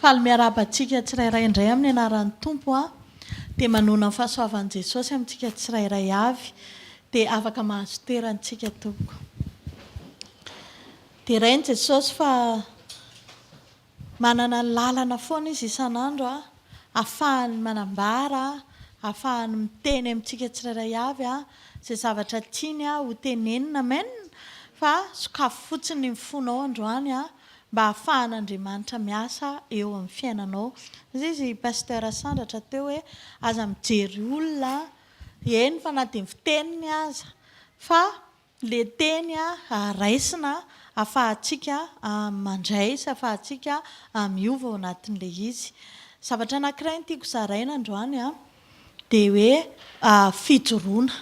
Faly miarabantsika tsirairay indray amin'ny anaran'ny tompo a dia manona ny fahasoavan'i Jesosy amintsika tsirairay avy dia afaka mahazo toerantsika tompoko. Dia rainy Jesosy fa manana ny lalana foana izy isan'andro a, ahafahany manambara, ahafahany miteny amintsika tsirairay avy a, izay zavatra tiany a ho tenenina mainina fa sokafo fotsiny ny mifonao androany a, mba ahafahan'Andriamanitra miasa eo amin'ny fiainanao. Izy pasteur sandratra teo hoe aza mijery olona, eny fa na dia ny fiteniny aza, fa le teny raisina ahafahantsika mandray sy ahafahantsika miova ao anatin'ilay izy. Zavatra anankiray ny tiako zaraina androany a, dia hoe fijoroana.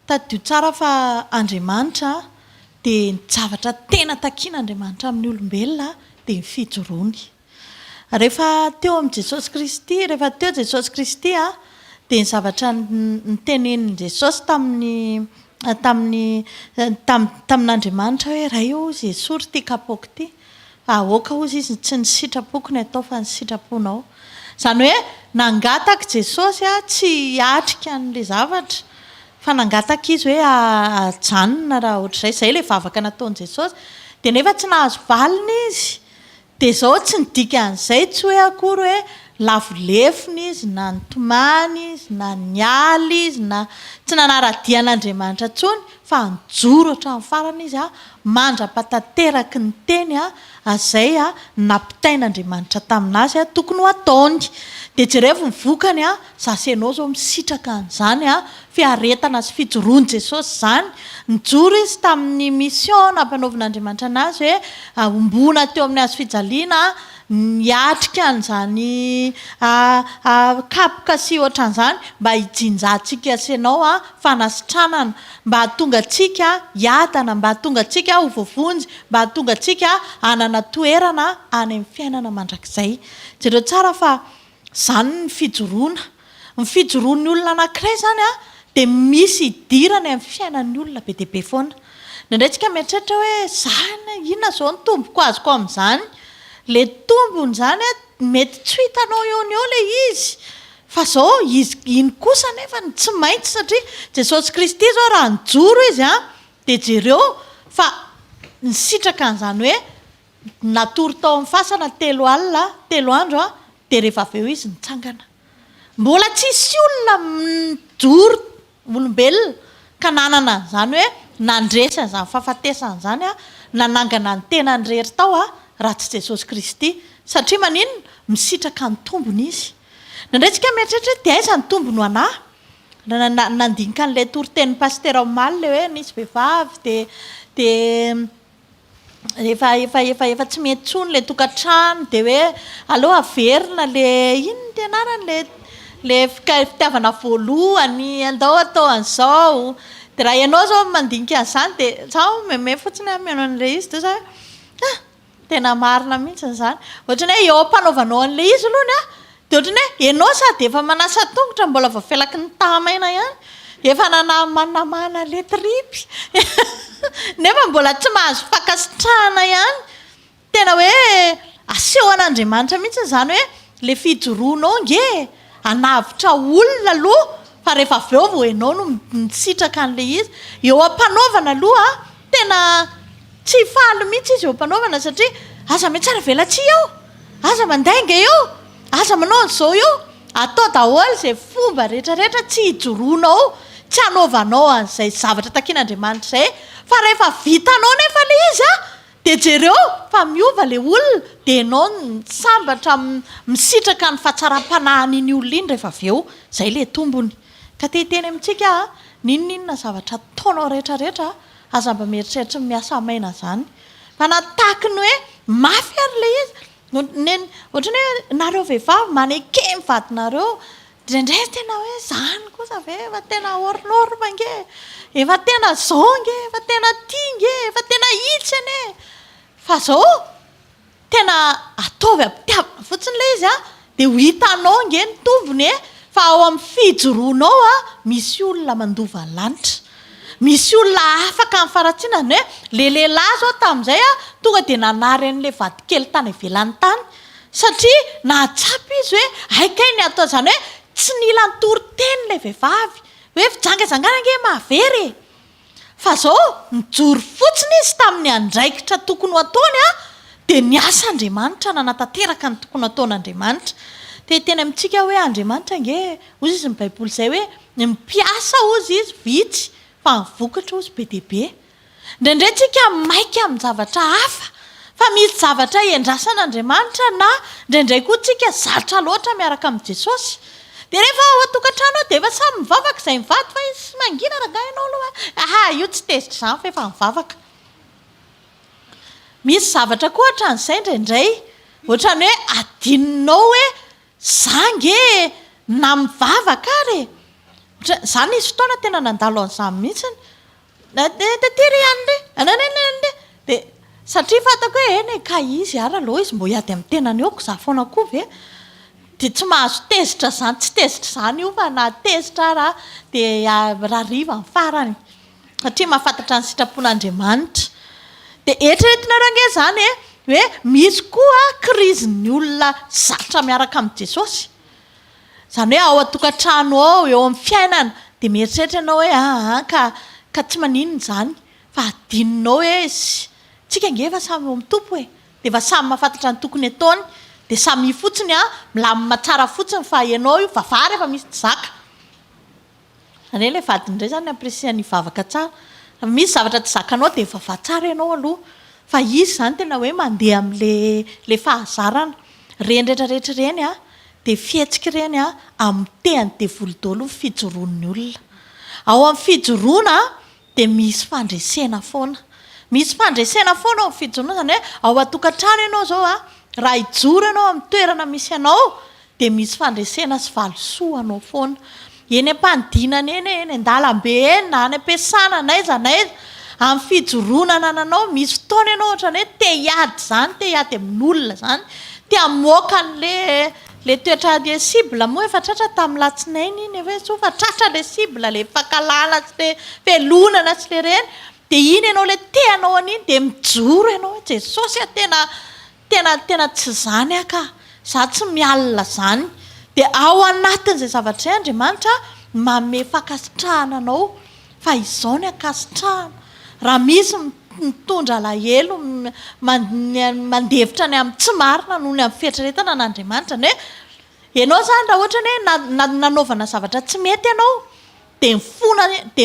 Tadio tsara fa Andriamanitra dia ny zavatra tena takian'Andriamanitra amin'ny olombelona dia ny fijoroany. Rehefa teo amin'ny Jesosy Kristy, rehefa teo Jesosy Kristy dia ny zavatra nitenenin' Jesosy tamin'Andriamanitra hoe ray o izy esory ity kapaoko ity, aoka ozy izy tsy ny sitrapoko ny atao fa ny sitraponao. Izany hoe nangataka Jesosy tsy hiatrika an'ilay zavatra, fa nangataka izy hoe ajanona raha ohatr'izay, izay ilay vavaka nataon'i Jesosy, dia nefa tsy nahazo valiny izy. Dia izao tsy nidika an'izay, tsy hoe akory hoe lavolefony izy, na nitomany izy, na nialy izy, na tsy nanara-dian'Andriamanitra intsony, fa nijoro hatramin'ny farany izy mandra-pahatanteraka ny teny izay nampitain'Andriamanitra taminazy tokony ho ataony. Dia jereo ny vokany zasenao zao misitraka an'izany fiaretana sy fijoroan' Jesosy izany. Nijoro izy tamin'ny mission nampanaovan'Andriamanitra anazy hoe ombona teo amin'ny hazo fijaliana, niatrika an'izany kapoka sy ohatran'izany mba hijinjantsika asenao fanasitranana, mba hahatonga antsika hiadana, mba hahatonga antsika ho voavonjy, mba hahatonga antsika hanana toerana any amin'ny fiainana mandrakizay. Jereo tsara fa izany ny fijoroana. Ny fijoroan'ny olona anankiray izany dia misy idirany amin'ny fiainan'ny olona be dia be foana. Indraindray tsika mieritreritra hoe izany inona izao ny tomboko azoko amin'izany. Le tombony izany mety tsy hitanao eo ny eo ilay izy, fa izao izy iny kosa nefa tsy maintsy, satria Jesosy Kristy izao raha nijoro izy dia jereo fa nisitraka an'izany hoe natory tao amin'ny fasana 3 alina 3 andro dia rehefa avy eo izy nitsangana. Mbola tsisy olona mijoro olombelona ka nanana an'izany hoe nandresy an'izany fahafatesana izany nanangana ny tenany rery tao raha tsy Jesosy Kristy, satria maninona misitraka ny tombony izy. Indraindray tsika mieritreritra dia aiza ny tombony ho anahy? Nandinika an'ilay toritenin'ny pasteur omaly le hoe nisy vehivavy dia efa tsy mety tsony ilay tokantrano, dia hoe aleo averina le inona dia anarany le fitiavana voalohany, andao atao an'izao. Dia raha ianao zao mandinika an'izany dia zaho meme fotsiny mianao an'ilay izy dia tena marina mihitsy izany. Ohatrany hoe eo ampanaovanao an'ilay izy aloha dia ohatrany hoe ianao sady efa manasa tongotra mbola voafelaky ny tahamaina ihany, efa manamana le tripy nefa mbola tsy mahazo fakasitrahana ihany. Tena hoe aseho an'Andriamanitra mihitsy izany hoe le fijoroanao nge anavitra olona aloha, fa rehefa avy eo vao ianao no misitraka an'ilay izy. Eo ampanaovana aloha tena tsy faly mihitsy izy eo ampanaovana, satria aza mety tsara velatsy eo, aza mandainga eo, aza manao an'izao eo, atao daholo izay fomba rehetrarehetra tsy hijoroanao, tsy hanaovanao an'izay zavatra takian'Andriamanitra izay. Fa rehefa vitanao nefa le izy dia jereo fa miova le olona, dia ianao sambatra misitraka ny fahatsaram-panahin'iny olona iny rehefa avy eo. Izay le tombony. Ka teny amintsika ninonninona zavatra ataonao rehetrarehetra aza mba mieritreritra miasa maina izany. Fa natahaka ny hoe mafy ary le izy. Ohatrany hoe nareo vehivavy maneke mivadinareo, indraindray tena hoe izany kosa ve efa tena hors-norme nge, efa tena izao nge, efa tena tia nge, efa tena hitsy ane. Fa izao tena ataovy ampitiavana fotsiny le izy dia ho hitanao nge ny tombony fa ao amin'ny fijoroanao misy olona mandova ny lanitra. Misy olona afaka amin'ny faratsiana hoe le lehilahy zao tamin'izay tonga dia nanary an'ilay vadikely tany ivelan'ny tany, satria nahatsapy izy hoe haikay ny atao zany hoe tsy nila ntory-teny lay vehivavy hoe fijangajangana mahavery fa zao mijoro fotsiny izy tamin'ny andraikitra tokony ho ataony dia niasa Andriamanitra nanatateraka ny tokony ataon'Andriamanitra. Tena amintsika hoe Andriamanitra nge ozy izy ny baiboly izay hoe mipiasa ozy izy vitsy fa mivokatra ozy be dia be. Indraindray tsika maika amin'ny zavatra hafa fa misy zavatra endrasan'Andriamanitra na indraindray koa tsika zatra loatra miaraka amin'ny Jesosy. Dia rehefa ao an-tokantrano dia efa samy mivavaka izay mivady fa izy sy mangina rangahy ianao aloha io tsy tezitra izany fa efa mivavaka. Misy zavatra koa ohatran'izay indraindray ohatrany hoe adininao hoe zange na mivavaka ary zany izy fotoana tena nandalo an'izany mihitsiny tery ihany dia satria fantako hoe eny ka izy ary aloha izy mbo hiady amin'ny tenany eoko za foana koa ve dia tsy mahazo tezitra zany tsy tezitra izany io fa na tezitra ara dia rariva ny farany satria mahafantatra ny sitrapon'Andriamanitra. Dia eritreretinareo ange zany hoe misy koa krizin'ny olona zatra miaraka amin'ny Jesosy. Zany hoe ao an-tokantrano ao eo amin'ny fiainana dia mieritreritra ianao hoe ka tsy maninona izany fa adininao hoe tsika nge efa samy eo amin'ny tompo dia efa samy mahafantatra ny tokony ataony dia samy fotsiny milamina tsara fotsiny fa ianao io vavary efa misy zaka. Zany hoe ilay vadiny indray zany ampiresehan'ny vavaka tsara. Misy zavatra tsy zakanao dia vava tsara ianao aloha fa izy zany tena hoe mandeha amin'le fahazarana reny rehetrarehetra reny dia fihetsika reny amin'ny tehany devolodolo ny fijoroan'ny olona. Ao amin'ny fijoroana dia misy fandresena foana. Misy fandresena foana ao amin'ny fijoroana zany hoe ao an-tokantrano ianao zao raha hijoro ianao amin'ny toerana misy anao dia misy fandresena sy valosoanao foana. Eny am-panidinana eny an-dalambe eny na any am-piasana naiza amin'ny fijoroana nananao misy fotoana ianao ohatrany hoe te hiady zany te hiady amin'olona zany te hamoaka le toetra le cible moa efa tratra tamin'ny latsinainy iny hoe sofa tratra le cible le fakalala sy le felonana sy le reny dia iny ianao le teanao an'iny dia mijoro ianao hoe Jesosy tena tsy zany ka za tsy mialina zany. Dia ao anatin'izay zavatra izay Andriamanitra manome fakasitrahana anao fa izao ny akasitrahana. Raha misy mitondra alahelo mandevitra ny amin'ny tsy marina noho ny amin'ny fieritreretana n'Andriamanitra hoe ianao zany raha ohatra ny hoe nanaovana zavatra tsy mety ianao dia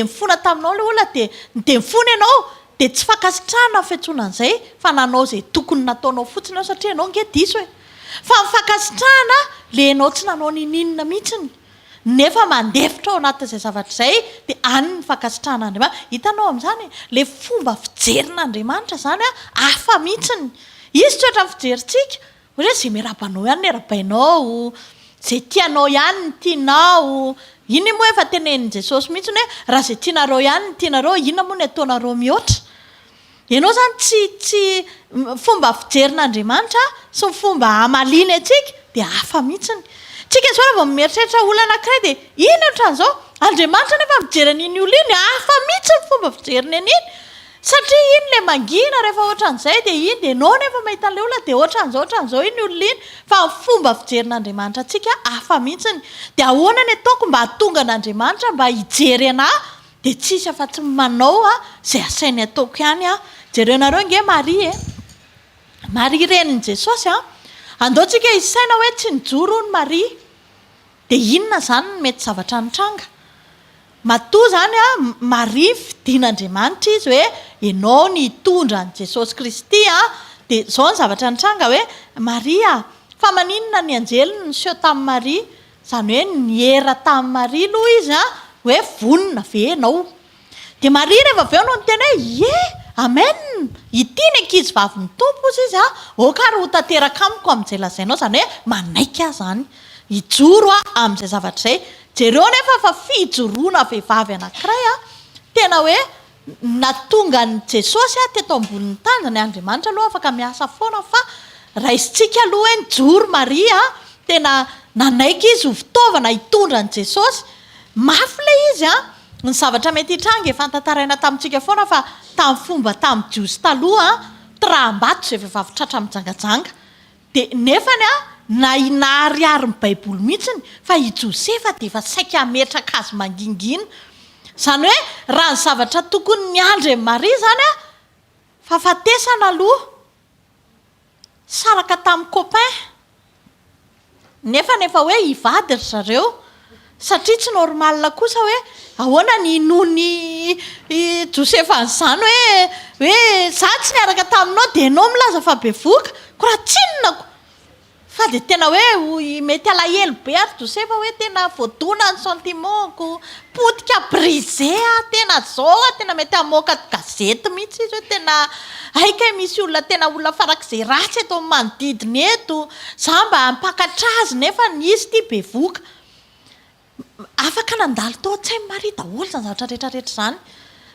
mifona taminao ilay olona dia mifona ianao dia tsy fakasitrahana ny fiantsoana an'izay fa nanao izay tokony nataonao fotsiny ao satria ianao nge diso fa mifakasitrahana le ianao tsy nanao ninina mihitsiny nefa mandefitra ao anatin'izay zavatra izay dia any ny fakasitrahana Andriamanitra. Hitanao amin'izany le fomba fijerin'Andriamanitra zany hafa mihitsiny. Izy tsy ohatra ny fijerintsika hoe izay merabanao ihany no erabainao izay tianao ihany ny tianao. Iny moa efa tenenin' Jesosy mihitsiny hoe raha izay tianareo ihany ny tianareo inona moa ny ataonareo mihoatra. Ianao zany tsy fomba fijerin'Andriamanitra sy ny fomba hamaliana antsika dia hafa mihitsiny. Tsika zao rehefa mieritreritra olona anankiray dia iny ohatran'izao Andriamanitra nefa mijery an'iny olona iny hafa mihitsy ny fomba fijeriny an'iny satria iny le mangina rehefa ohatran'izay dia iny dia ianao nefa mahita an'ilay olona dia ohatran'izao iny olona iny fa ny fomba fijerin'Andriamanitra antsika hafa mihitsiny. Dia ahoana ny ataoko mba hahatonga an'Andriamanitra mba hijery anahy dia tsisy afa-tsy manao izay asainy ataoko ihany jerenareo nge Maria renin' Jesosy andaontsika isaina hoe tsy nijoro ny Maria dia inona zany no mety zavatra nitranga. Matoa zany Maria fidin'Andriamanitra izy hoe ianao ny hitondra an' Jesosy Kristy dia izao ny zavatra nitranga hoe Maria fa maninona ny anjely no niseho tamin'ny Maria zany hoe niera tamin'ny Maria aloha izy hoe vonona ve ianao. Dia Maria rehefa avy eo no niteny hoe amen ity ny ankizy vavy ny tompo izy okary ho tanteraka amiko amin'izay lazainao zany hoe manaika zany hijoro amin'izay zavatra izay. Jereo nefa fa fijoroana vehivavy anankiray tena hoe natonga ny Jesosy teto ambonin'ny tany zany Andriamanitra aloha afaka miasa foana fa raha isintsika aloha hoe nijoro Maria tena nanaika izy ho fitaovana hitondra ny Jesosy mafy le izy ny zavatra mety hitranga efa tantaraina tamintsika foana fa tamin'ny fomba tamin'ny jiosy taloha traham-bato izay vehivavy tratra mijangajanga dia nefany nahinahariary ny baiboly mihitsiny fa i Josefa dia efa saika hametraka azy mangingina izany hoe raha ny zavatra tokony miandry Maria zany fahafatesana aloha saraka tamin'ny copain nefa hoe hivady ry zareo satria tsy normalina kosa hoe ahoana ny inony Josefa an'izany hoe za tsy niaraka taminao dia enao milaza fa bevoka ko raha tsinonako fa dia tena hoe mety alahelo be ary Josefa hoe tena voadona ny sentimentko potika brisé tena zao tena mety hamoaka gazety mihitsy izy hoe tena aika misy olona tena olona farak'izay ratsy eto amin'ny manodidina eto za mba hampakatra azy nefa izy ity bevoka afaka nandalo tao tsy hainy Maria daholo zany zavatra rehetrarehetra zany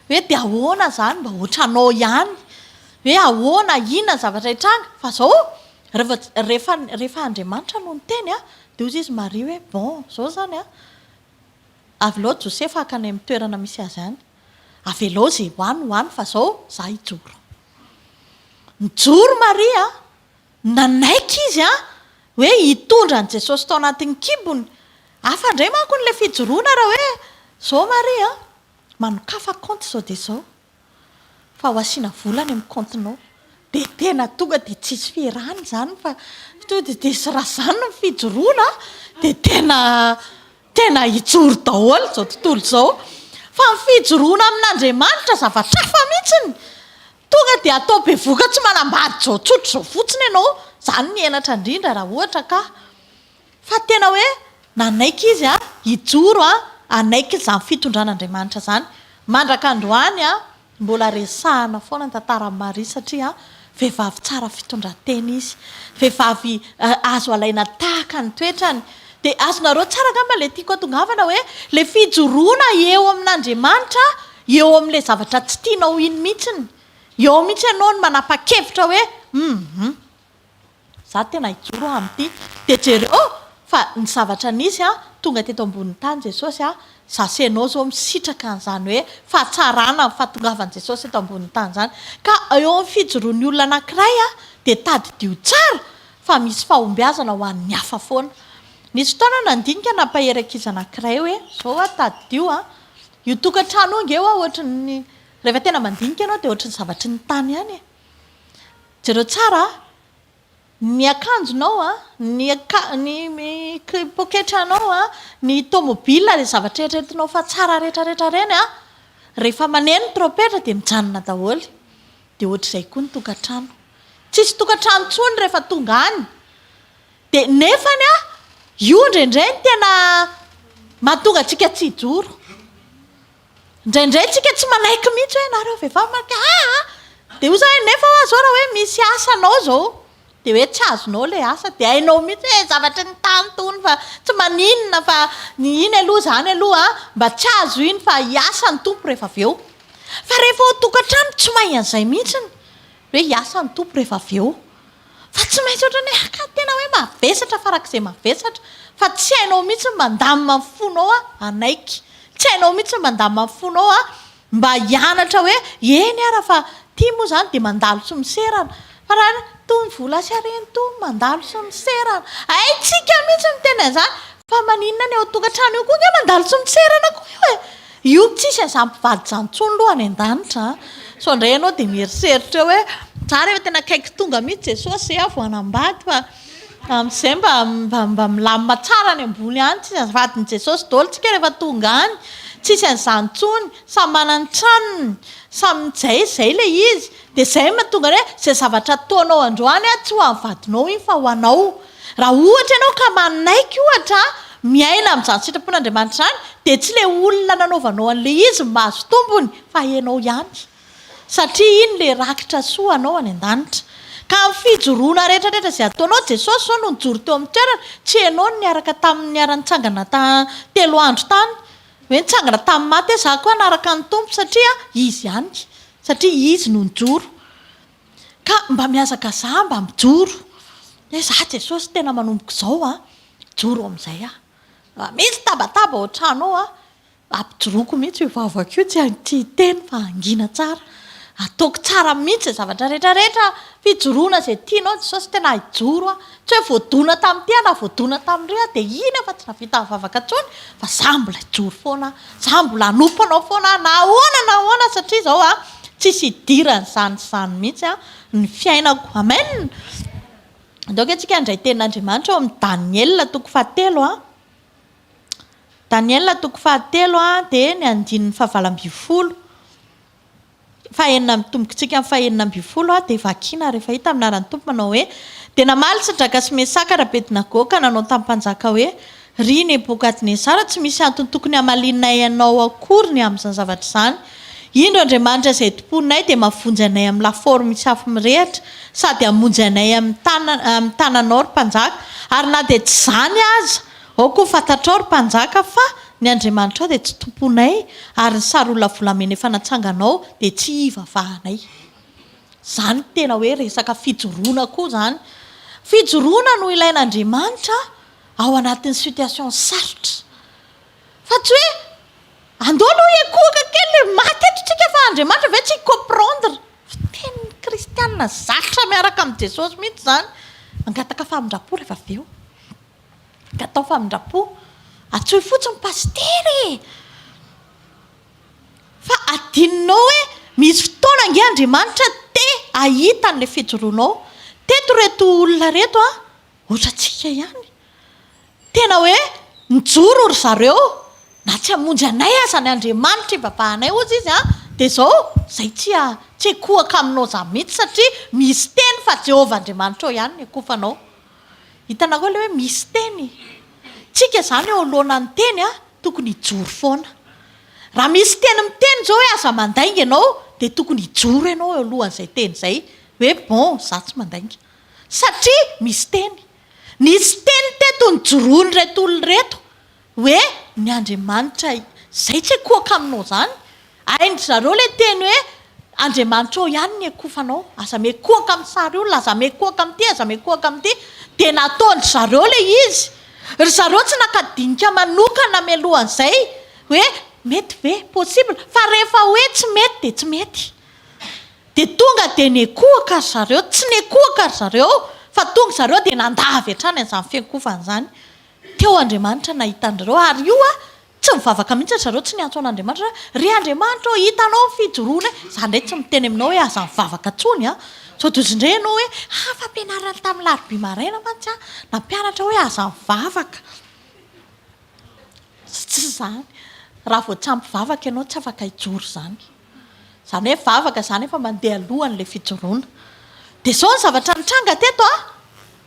hoe dia ahoana zany mba ohatranao ihany hoe ahoana inona zavatra hitranga fa zao rehefa Andriamanitra no niteny dia ozy izy Maria hoe bon zao zany avy lao Josefa akany amin'ny toerana misy azy any avy lao zay hoany fa zao za hijoro mijoro Maria nanaiky izy hoe hitondra an Jesosy tao anatin'ny kibony afa indray manko n'ilay fijoroana raha hoe zao Maria manokafa compte zao dia zao fa ho asiana volany amin'ny comptenao dia tena tonga dia tsisy fiarahana zany fa tonga dia sy raha zany ny fijoroana dia tena hijoro daholo zao tontolo zao fa ny fijoroana amin'Andriamanitra zavatra hafa mihitsiny tonga dia atao bevoka tsy manambady zao tsotro zao fotsiny ianao zany ny enatra indrindra raha ohatra ka fa tena hoe nanaiky izy hijoro anaiky izany fitondran'Andriamanitra zany mandraka androany mbola resahana foana ny tantaran'i Maria satria vehivavy tsara fitondran-tena izy vehivavy azo alaina tahaka ny toetrany dia azonareo tsara ngamba le tiako atongavana hoe le fijoroana eo amin'Andriamanitra eo amin'ilay zavatra tsy tianao iny mihitsiny eo mihitsy ianao no manapa-kevitra hoe za tena hijoro amin'ity dia jereo fa ny zavatra nisy tonga teto ambonin'ny tany Jesosy zasenao zao misitraka an'izany hoe fahatsarana ny fahatongavan'i Jesosy eto ambonin'ny tany zany ka eo amin'ny fijoroan'ny olona anankiray dia tadidio tsara fa misy fahombiazana ho an'ny hafa foana nisy fotoana nandinika nampaheran-kizy anankiray hoe zao tadidio io tokantrano io ngeo ohatran'ny rehefa tena mandinika ianao dia ohatran'ny zavatry ny tany ihany jereo tsara ny akanjonao ny poketranao ny tomobila ilay zavatra rehetrarehetinao fa tsara rehetrarehetra reny rehefa maneno ny trompetra dia mijanona daholo dia ohatr'izay koa ny tokantrano tsisy tokantrano tsony rehefa tonga any dia nefany io indraindray ny tena mahatonga antsika tsy hijoro indraindray tsika tsy manaiky mihitsy hoe nareo vehivavy manaiky dia io zany nefa zao raha hoe misy asanao zao dia hoe tsy azonao ilay asa dia hainao mihitsy hoe zavatra ny tany tony fa tsy maninona fa ny iny aloha zany aloha mba tsy azo iny fa hiasa ny tompo rehefa avy eo fa rehefa ho tokantrano tsy mahay an'izay mihitsiny hoe hiasa ny tompo rehefa avy eo fa tsy maintsy ohatrany ka tena hoe mavesatra farak'izay mavesatra fa tsy hainao mihitsy mandamina ny fonao anaiky tsy hainao mihitsy mandamina ny fonao mba hianatra hoe eny raha fa tia moa zany dia mandalo sy miserana fa raha tony vola sy areny to mandalo sy miserana tsika mihitsy mitena an'izany fa maninona ny ao tokantrano io koa nge mandalo sy miserana koa io tsisy an'izany mpivady zany tsony lohany an-danitra so indray ianao dia mieriseritra hoe tsara efa tena akaiky tonga mihitsy Jesosy voanambady fa amin'izay mba milamina tsara ny ambony any tsisy azavadiny Jesosy daholo tsika rehefa tonga any tsisy an'izany tsony samy manany tranony samy zay ilay izy dia izay mahatonga hoe izay zavatra ataonao androany tsy ho amin'ny vadinao iny fa ho anao raha ohatra ianao ka manaiky ohatra miaina amin'izany sitrapon'Andriamanitra izany dia tsy ilay olona nanaovanao an'ilay izy mahazo tombony fa ianao ihany satria iny ilay rakitra soa anao any an-danitra ka amin'ny fijoroana rehetrarehetra izay ataonao Jesosy zao no nijoro teo amin'ny toerana tsy ianao no niaraka tamin'ny niara-nitsangana telo andro tany hoe nitsangana tamin'ny maty za koa naraka ny tompo satria izy ihany satria izy no nijoro ka mba miazaka za mba mijoro za Jesosy tena manomboka izao joro amin'izay misy tabataba ohatranao ampijoroako mihitsy io vavaka io tsy hiteny fa angina tsara ataoko tsara mihitsy zavatra rehetrarehetra fijoroana zay tianao Jesosy tena hijoro tsy hoe voadona tamin'ity na voadona tamin'ireo dia iny fa tsy navita mivavaka tsony fa za mbola hijoro foana za mbola hanompanao foana na ahoana satria zao tsisy hidirany zany mihitsy ny fiainako amen. Donc antsika indray tenin'Andriamanitra ao amin'ny Daniel toko 7 Daniel toko 7 dia ny 9:20 fahenina mitombokontsika amin'ny fahenina 20 dia vakiana rehefa hita aminaran'ny tompo manao hoe dia namaly Sadraka sy Mesaka ary Abednego nanao tamin'ny mpanjaka hoe ry Nebokadnezara tsy misy antony tokony hamalinay ianao akory ny amin'izany zavatra izany. Indro Andriamanitra izay tomponay dia mavonjy anay amin'ny lafaoro misy afo mirehitra sady hamonjy anay amin'ny tananao ry mpanjaka ary na dia tsy izany aza ao koa fantatrao ry mpanjaka fa ny Andriamanitra dia tsy tomponay ary ny sary olona volamena efa natsanganao dia tsy hivavahanay. Zany tena hoe resaka fijoroana koa zany. Fijoroana no ilain'Andriamanitra ao anatin'ny situation sarotra. Fa tsy hoe andao aloha ekoaka kely maty etritsika fa Andriamanitra ve tsy comprendre. Teny kristianina zatra miaraka amin'ny Jesosy mihitsy zany. Mangataka famindrapo rehefa avy eo. Gatao famindrapo. Atsoy fotsiny pastery. Fa adininao hoe misy fotoana nge Andriamanitra te ahita an'ilay fijoroanao. Teto reto olona reto ohatra tsika ihany. Tena hoe mijoro ry zareo na tsy hamonjy anay aza ny Andriamanitra ivavahanay ozy izy dia zao zay tsy ekoaka aminao za mihitsy satria misy teny fa Jehovah Andriamanitra ao ihany ny ekofanao. Hitanao hoe hoe misy teny. Tsika zany eo alohan'ny teny tokony hijoro foana. Raha misy teny miteny zao hoe aza mandainga ianao dia tokony hijoro ianao eo alohan'izay teny izay hoe bon za tsy mandainga satria misy teny. Nisy teny teto nijoroany reto olona reto hoe ny Andriamanitra zay tsy ekoaka aminao zany. Aindry zareo ilay teny hoe Andriamanitra ao ihany ny ekofanao. Aza mekoaka amin'ny sary olona, aza mekoaka amin'ity, aza mekoaka amin'ity dia nataony zareo ilay izy. Ry zareo tsy nakadinika manokana mialohan'izay hoe mety ve possible fa rehefa hoe tsy mety dia tsy mety. Dia tonga dia nekoaka ry zareo, tsy nekoaka ry zareo fa tonga zareo dia nandavy hatrany an'izany fiankofan'izany izany. Teo Andriamanitra nahita an'ireo ary io tsy mivavaka mihitsy zareo tsy niantso an'Andriamanitra ry Andriamanitra hitanao fijoroana. Za ndray tsy miteny aminao hoe aza mivavaka tsony sao tozy indray ianao hoe fampianarana tamin'ny larobia maraina mantsy na mpianatra hoe aza mivavaka. Tsy zany. Raha vao tsy ampivavaka ianao tsy afaka hijoro zany. Zany hoe vavaka zany efa mandeha alohan'ilay fijoroana. Dia zao ny zavatra nitranga teto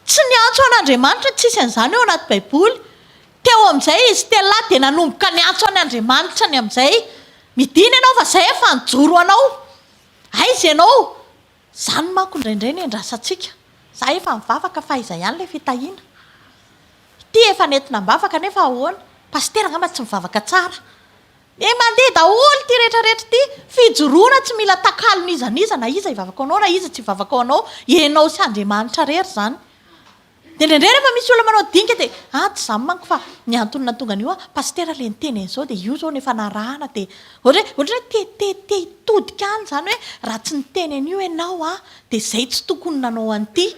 tsy niantso an'Andriamanitra tsisy an'izany eo anaty Baiboly. Teo amin'izay izy tela dia nanomboka niantso an'Andriamanitra ny amin'izay. Midina ianao fa zay efa nijoro anao. Aiza ianao? Zany manko indraindray ny andrasantsika. Za efa mivavaka fa iza ihany ilay fitahiana. Ity efa nentina mivavaka nefa ahoana? Pastera angamba tsy mivavaka tsara. Mandeha daholo ity rehetrarehetra ity. Fijoroana tsy mila takalon'iza na iza hivavaka anao na iza tsy hivavaka anao. Ianao sy Andriamanitra rery zany. Dia indraindray rehefa misy olona manao dinka dia tsy izany manko fa ny antony nahatonga an'io pastera ilay niteny an'izao dia io zao nefa narahana dia ohatra te hitodika any zany hoe raha tsy niteny an'io ianao dia izay tsy tokony nanao an'ity.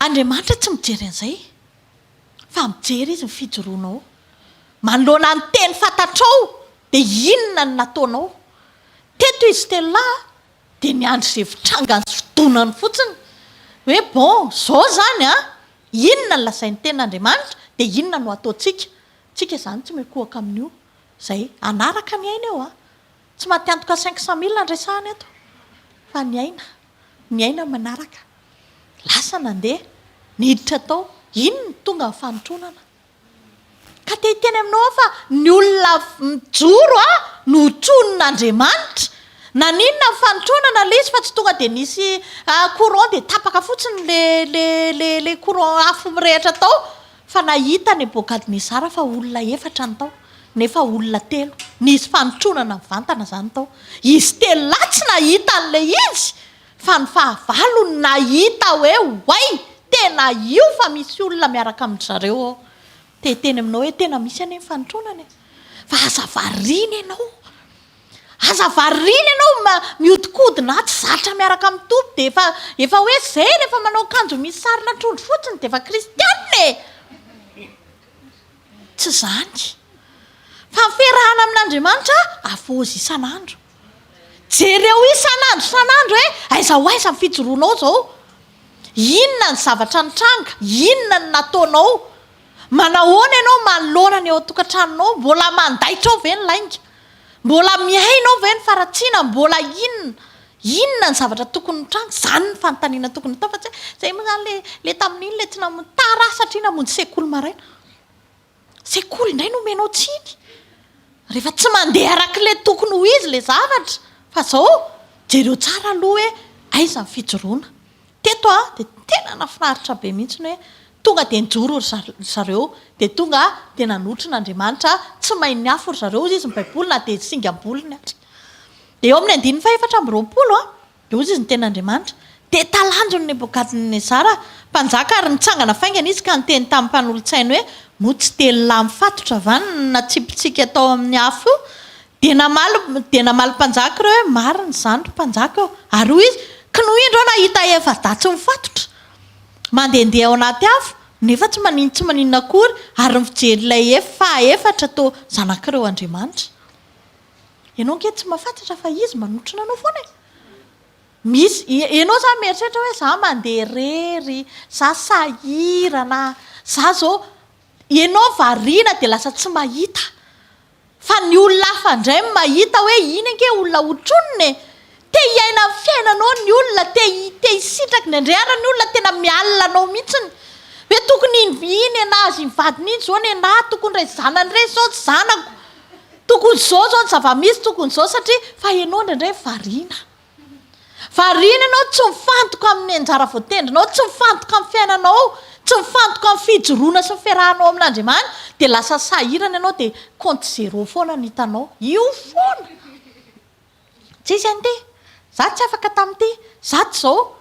Andriamanitra tsy mijery an'izay fa mijery izy ny fijoroanao. Manoloana ny teny fantatrao dia inona ny nataonao. Teto izy tela dia niandry izay vitrangany sy fotoanany fotsiny hoe bon zao zany inona ny lazain'ny tenin'Andriamanitra dia inona no ataontsika. Tsika zany tsy mekoaka amin'io zay anaraka ny aina eo tsy matiantoka 500,000 andresahana eto fa ny aina manaraka lasa nandeha niditra tao inona tonga ny fanotronana. Ka te hiteny aminao fa ny olona mijoro no tronon'Andriamanitra. Na ninona ny fanotronana ilay izy fa tsy tonga dia nisy courant dia tapaka fotsiny le courant afo mirehitra tao. Fa nahita Nebokadnezara fa olona 4 ny tao nefa olona 3. Nisy fanotronana mivantana zany tao. Izy telo tsy nahita an'ilay izy fa ny fahavalo ny nahita hoe way tena io fa misy olona miaraka amin'zareo ao. Teny aminao hoe tena misy any fanotronana fa aza variana ianao. aza varina ianao miodikodina tsy zatra miaraka amin'ny tompo de efa hoe zay rehefa manao akanjo misy sarina trondro fotsiny de efa kristianina e tsy zany fa miferahana amin'Andriamanitra avozy isan'andro jereo isan'andro hoe aiza ho aiza ny fijoroanao zao inona ny zavatra nitranga inona ny nataonao manahoana ianao manoloana ny eo tokantranonao mbola mandaitra ao ve ny lainga mbola miainao ve ny faratsiana mbola inona ny zavatra tokony nitranga zany ny fanontaniana tokony atao fa tsy zay moa zany le tamin'iny le tsy namonjy tara satria namonjy sekoly maraina sekoly indray no menao tsiny rehefa tsy mandeha arak'le tokony ho izy le zavatra fa zao jereo tsara aloha hoe aiza ny fijoroana teto de tena nafinaritra be mihitsy ny hoe tonga de njoro zareo de tonga de nanotrina Andriamanitra tsy mainy afo ry zareo izy ny baiboly na de singamboliny atra de eo amin'ny 720 de ozy izy ny tena Andriamanitra de talanjo ny Nebokadnezara mpanjaka ary nitsangana faingana izy ka niteny tamin'ny mpanolotsainy hoe motsy telo lahy mifatotra vany natsipitsika atao amin'ny afo de namaly mpanjaka ireo hoe marina zany mpanjaka eo ary hoy izy ka no indro nahita efa-datsy mifatotra mandehandeha ao anaty afo nefa tsy maninona akory ary mifijery ilay efatra to zanak'ireo Andriamanitra ianao nke tsy mahafantatra fa izy manotrina anao foana misy ianao zany mieritreritra hoe za mandeha rery za sahirana za zao ianao variana de lasa tsy mahita fa ny olona hafa indray mahita hoe iny anke olona hotroniny te hiaina amin'ny fiainanao ny olona te hisitraky ny andreana ny olona tena mialina anao mihitsiny hoe tokony iny anazy mivadiny iny zao ny anahy tokony ray zanany ray zao tsy zanako tokony zao ny zava-misy tokony zao satria fa ianao indraindray variana ianao tsy mifantoka amin'ny anjara voatendrinao tsy mifantoka amin'ny fiainanao tsy mifantoka amin'ny fijoroana sy miferahanao amin'Andriamanitra de lasa sahirana ianao de compte zéro foana ny hitanao io foana tsisy an'ity za tsy afaka tamin'ity za tsy zao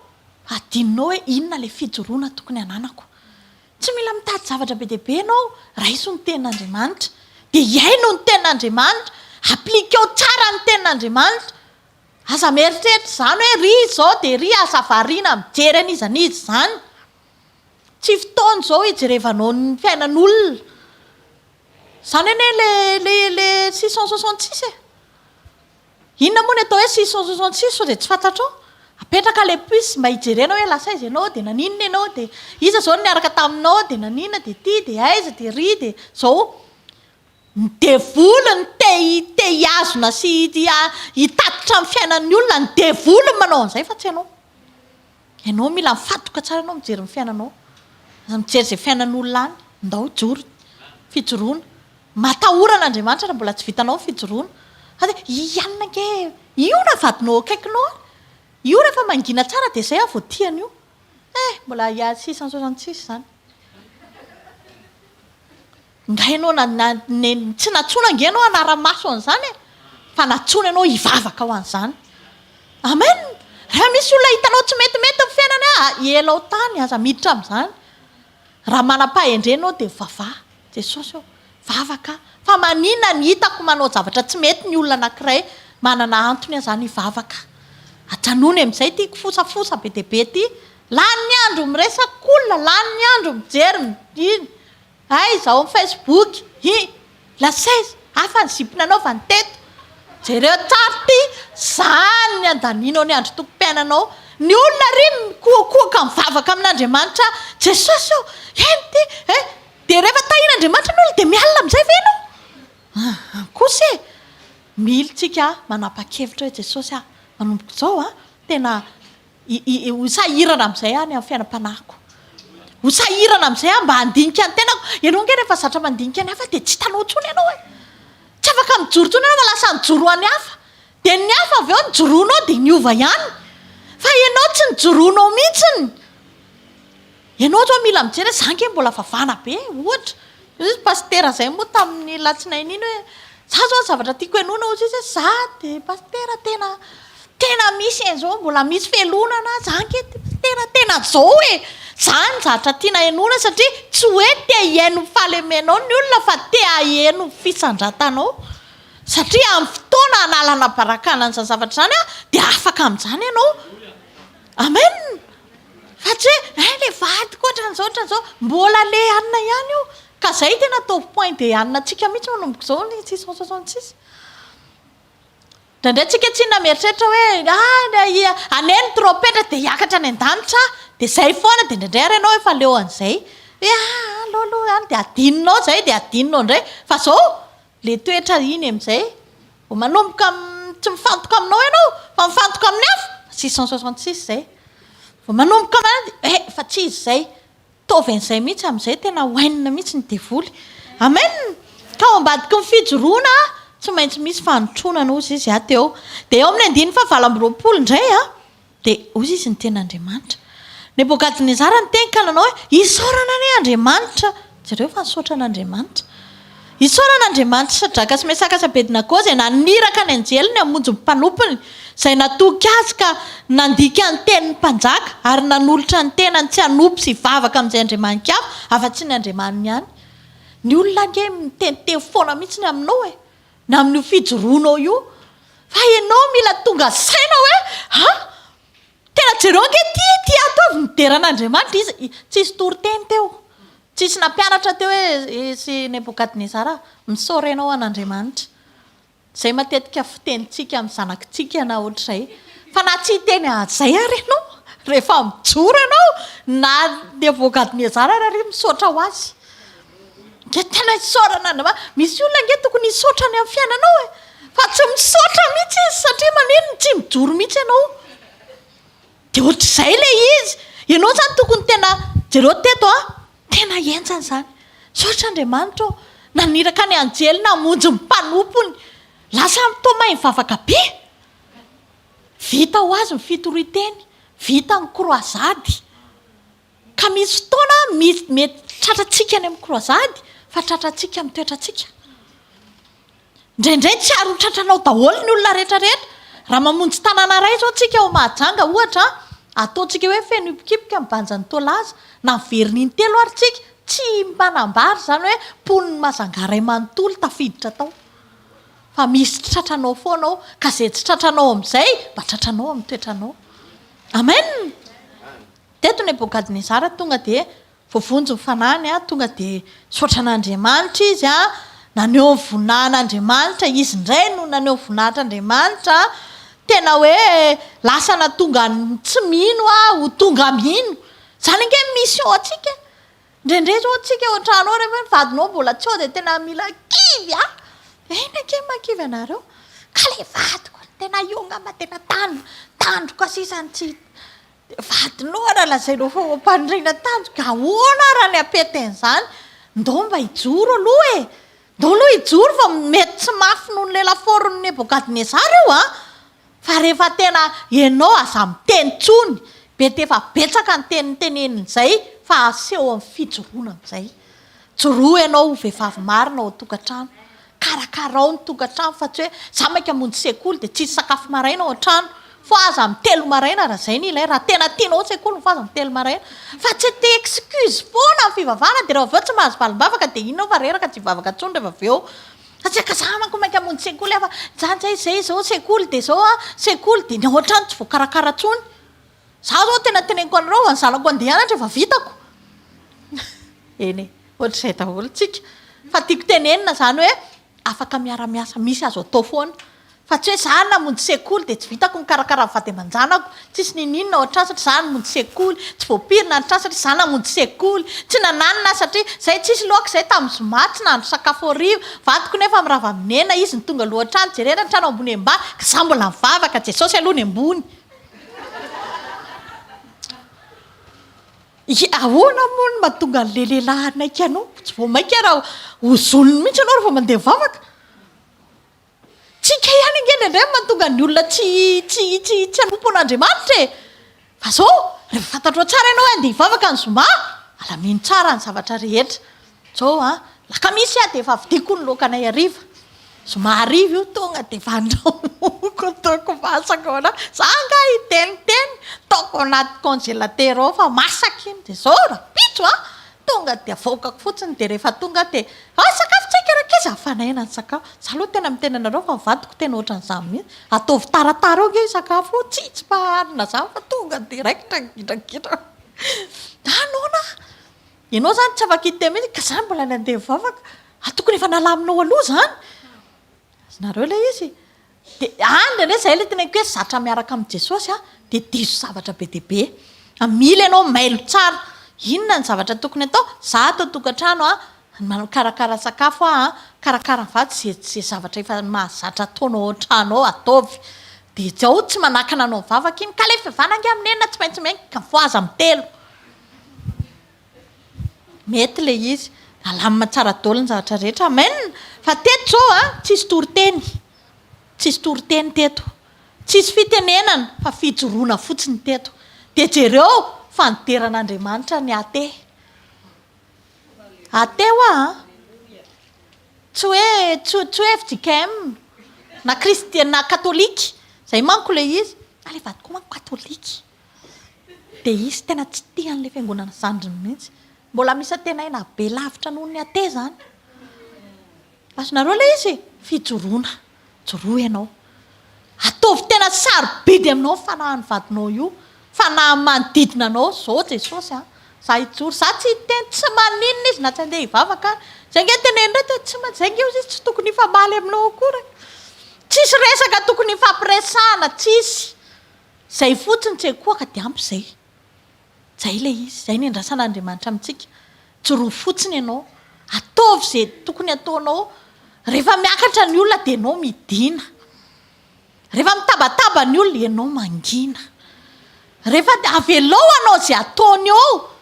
adininao hoe inona le fijoroana tokony ananako tsy mila mitady zavatra be deaibe ianao raiso ny tenin'Andriamanitra de iaino ny tenin'Andriamanitra aplikeo tsara ny tenin'Andriamanitra aza mieritreritra zany hoe ry zao de ry aza variana mijery an'izy zany tsy fotoana zao hijerevanao ny fiainan'olona zany ane le 666 inona moa ny atao hoe 666 so de tsy fantatrao apetraka le puce mba hijerenao hoe lasa izy ianao de naninona ianao de iza zao niaraka taminao de naninona de ty de aiza de ry de zao ny devolony te hiazona sy hitatitra amin'ny fiainan'ny olona ny devolony manao an'izay fa tsy ianao mila mifatoka tsara ianao mijery ny fiainanao mijery zay fiainan'olona any ndao joro fijoroana matahoran'Andriamanitra raha mbola tsy vitanao ny fijoroana ade ianona ke io na vadinao akaikinao io rehefa mangina tsara de zay avo tiany io mbola 666 zany ngainao tsy natsona ngenao anara-maso an'izany fa natsona ianao hivavaka ho an'izany amen raha misy olona hitanao tsy metimety ny fiainany elao tany aza miditra amin'izany raha manam-pahendrenao de vavaha Jesosy vavaka fa manina ny hitako manao zavatra tsy mety ny olona anankiray manana antony azany hivavaka ajanony amin'izay tiako fosafosa be deaibe ty lany ny andro miresaka olona lany ny andro mijery zao amin'ny Facebook lasaiza afa ny zipina anao fa ny teto jereo tsara ty zany ny andaninao ny andro toko-piainanao ny olona ry mikoakoaka mivavaka amin'Andriamanitra Jesosy ty de rehefa tahin'Andriamanitra ny olona de mialina amin'izay ve ianao kosa militsika manapa-kevitra hoe Jesosy manomboko zao tena hosahirana amin'izay any amin'ny fiainam-panahiko hosahirana amin'izay mba handinika ny tenako ianao nge rehefa zatra mandinika ny hafa de tsy hitanao tsony ianao tsy afaka mijorotsony ianao fa lasa nijoro any hafa de ny hafa avy eo nijoroanao de niova ihany fa ianao tsy nijoroanao mihitsiny ianao zao mila mijery za nke mbola vavana be ohatra izy pastera zay moa tamin'ny latsinainy iny hoe za zao zavatra tiako ianona ozy izy za de pastera tena misy an'izao mbola misy felonana za nke pastera tena zao zany zatra tiana ianona satria tsy hoe te hiaino fahalemenao ny olona fa te hahaino fisandratanao satria amin'ny fotoana analana barakana n'izany zavatra zany dia afaka amin'izany ianao. Amen. Fa tsy hoe le vadiko ohatran'izao ohatran'izao mbola le anina ihany io. Ka zay tena atao point de anina antsika mihitsy manomboka izao ny 666. Ndraindray tsika tsy nameritretra hoe aneny trompetra dia hiakatra any an-danitra dia zay foana dia ndraindray ary ianao efa leo an'izay. Aloha any dia adinonao zay dia adinonao indray. Fa zao le toetra iny amin'izay vao manomboka tsy mifantoka aminao ianao fa mifantoka amin'ny hafa 666 zay. Vao manomboka amin'any fa tsy izy zay. Tovy an'izay mihitsy amin'izay tena hoenina mihitsy ny devoly. Amen. Ka ao ambadiky ny fijoroana tsy maintsy misy fanotronana ozy izy teo. Dia eo amin'ny 9:20 indray dia ozy izy ny ten'Andriamanitra. Nebokadnezara ny teny ka nanao hoe isaorana ny Andriamanitra. Jereo fa nisaotra an'Andriamanitra. Isaorana Andriamanitra Sadraka sy Mesaka sy Abednego izay naniraka ny anjeliny hamonjy ny mpanompony, izay natoky azy ka nandika ny tenin'ny mpanjaka ary nanolotra ny tenany tsy hanompo sy hivavaka amin'izay andriamanitra hafa afa-tsy ny andriamaniny ihany. Ny olona ange miteniteny foana mihitsy ny aminao na amin'io fijoroanao io. Fa ianao mila tonga saina hoe tena jereo ange ty ataovy nideran'Andriamanitra izy. Tsisy toriteny teo. Tsisy nampianatra teo hoe sy Nebokadnezara misaoranao an'Andriamanitra. Zay matetika fitenitsika amin'ny zanakitsika na ohatr'izay. Fa na tsy hiteny zay ary ianao rehefa mijoro ianao na Nebokadnezara ary misaotra ho azy. Nge tena isaorana Andriamanitra. Misy olona nge tokony isaotra ny amin'ny fiainanao fa tsy misaotra mihitsy izy satria maneno tsy mijoro mihitsy ianao. Dia ohatr'izay ilay izy. Ianao zany tokony tena jereo teto tena enjana zany. Saotra Andriamanitra naniraka ny anjelina hamonjy ny mpanompony. Lasa mitoma mivavaka be. Vita ho azy ny fitoriteny. Vita ny kroazady. Ka misy fotoana mety tratratsika any amin'ny kroazady fa tratratsika amin'ny toetratsika. Indraindray tsy ary ho tratranao daholo ny olona rehetrarehetra. Raha mamonjy tanàna iray zao tsika ao Mahajanga ohatra ataontsika hoe feno ipikipika mibanja ny tolaza na veriny intelo ary tsika tsy manambary zany hoe poniny mazangaray manontolo tafiditra tao. Fa misy tratranao foana ao ka zay tsy tratranao amin'izay mba tratranao amin'ny toetranao. Amen. Teto Nebokadnezara tonga dia voavonjy ny fanany tonga dia saotra an'Andriamanitra izy naneho ny voninahits'Andriamanitra izy indray no naneho voninahits'Andriamanitra. Tena hoe lasa na tonga tsy mino ho tonga mino. Zany ange mission atsika. Ndraindray zao atsika ao an-trano rehefa vadinao mbola tsy ao dia tena mila kivy ke makivy anareo. Ka le vadiko tena iongama tena tandroka sisany tsy vadinao raha lazainao fa mampandrina tanjoka. Ahoana raha ny apeten'izany? Ndao mba hijoro aloha ndao aloha hijoro fa mety tsy mafy noho ny laforony Nebokadnezara io fa rehefa tena ianao aza miteny tsony be tefa betsaka ny teneniny izay fa aseho amin'ny fijoroana amin'izay. Joroa ianao vehivavy marina ao an-tokantrano. Karakarao ny tokantrano fa tsy hoe za maika hamonjy sekoly dia tsisy sakafo maraina ao an-trano. Fa aza amin'ny 3 maraina raha zay ny ilay raha tena tianao sekoly fa aza amin'ny 3 maraina. Fa tsy te excuse foana amin'ny fivavahana dia rehefa aveo tsy mahazo valim-bavaka dia inona fa reraka tsy hivavaka intsony rehefa aveo. Satria za manko maika hamonjy sekoly fa zay zao sekoly dia zao sekoly dia ny ao an-trano tsy voakarakara intsony. Za zao tena teneniko anareo ny zanako andeha hianatra efa vitako. Ohatr'izay daholo tsika. Fa tiako tenenina zany hoe afaka miara-miasa misy azo atao foana. Fa tsy hoe za namonjy sekoly dia tsy vitako mikarakara vady aman-janako. Tsisy ninina ao an-trano satria za namonjy sekoly. Tsy voapirina an-trano satria za namonjy sekoly. Tsy nananina satria zay tsisy loaka zay tamin'ny zoma tsy nandro sakafo hariva. Vadiko nefa mirava minena izy ny tonga lohan-trano jerena ny trano ambony ambany ka za mbola mivavaka Jesosy aloha ny ambony. Ahoana moa no mahatonga an'le lehilahy anaiky anao? Tsy vao mainka raha hozolony mihitsy anao rehefa mandeha mivavaka. Tsika ihany ange ndraindray mahatonga ny olona tsy hanompo an'Andriamanitra Fa zao rehefa fantatrao tsara ianao andeha hivavaka ny zoma, alamino tsara ny zavatra rehetra. Zao laka misy dia efa vidiko ny laokanay hariva. Zoma hariva io tonga dia efa andrahoiko ataoko masaka ao anaty. Za nga hiteniteny taoko anaty congélateur ao fa masaka iny dia zao rapitso tonga dia avoakako fotsiny dia rehefa tonga dia sakafo tsika keza fanaina ny sakafo za aloha tena mitena anareo fa vadiko tena ohatran'izany mihitsy ataovy taratara eo nge sakafo tsy paharina za fa tonga direct gidragidra anona ianao zany tsy afaka hite mihitsy ka zany mbola ny andeha vavaka tokony efa nalaminao aloha zany nareo le izy de andrene zay le tenako hoe zatra miaraka amin'i Jesosy de diso zavatra be deaibe mila ianao mailo tsara inona ny zavatra tokony atao za atao tokantrano karakara sakafo karakara vaty zay zavatra efa mahazatra ataonao an-trano ao ataovy de zao tsy manakana anao mivavaka iny ka le fivanange aminena tsy maintsy mainka foaza amin'ny telo mety le izy alamina tsara daholo ny zavatra rehetra amen fa teto zao tsisy toriteny tsisy toriteny teto tsisy fitenenana fa fijoroana fotsiny teto de jereo fanoteran'Andriamanitra ny ate tsy hoe hvkm na kristiana na katolika zay manko le izy ale vadiko manko katolika de izy tena tsy tian'le fiangonana zandriny mihitsy mbola misy tena ina be lavitra noho ny ate zany azonareo le izy fijoroana joroa ianao ataovy tena sarobidy aminao fanahy ny vadinao io fanahy manodidina anao zao Jesosy za hijoro za tsy hiteny tsy maninona izy na tsy andeha hivavaka zay nge teneny reto tsy zay nge izy tsy tokony hifamaly aminao akory tsisy resaka tokony hifampiresahana tsisy zay fotsiny tsy koaka de ampy zay le izy zay ny andrasan'Andriamanitra amintsika joroa fotsiny ianao ataovy zay tokony ataonao rehefa miakatra ny olona de ianao midina rehefa mitabataba ny olona ianao mangina rehefa avelao anao zay ataony eo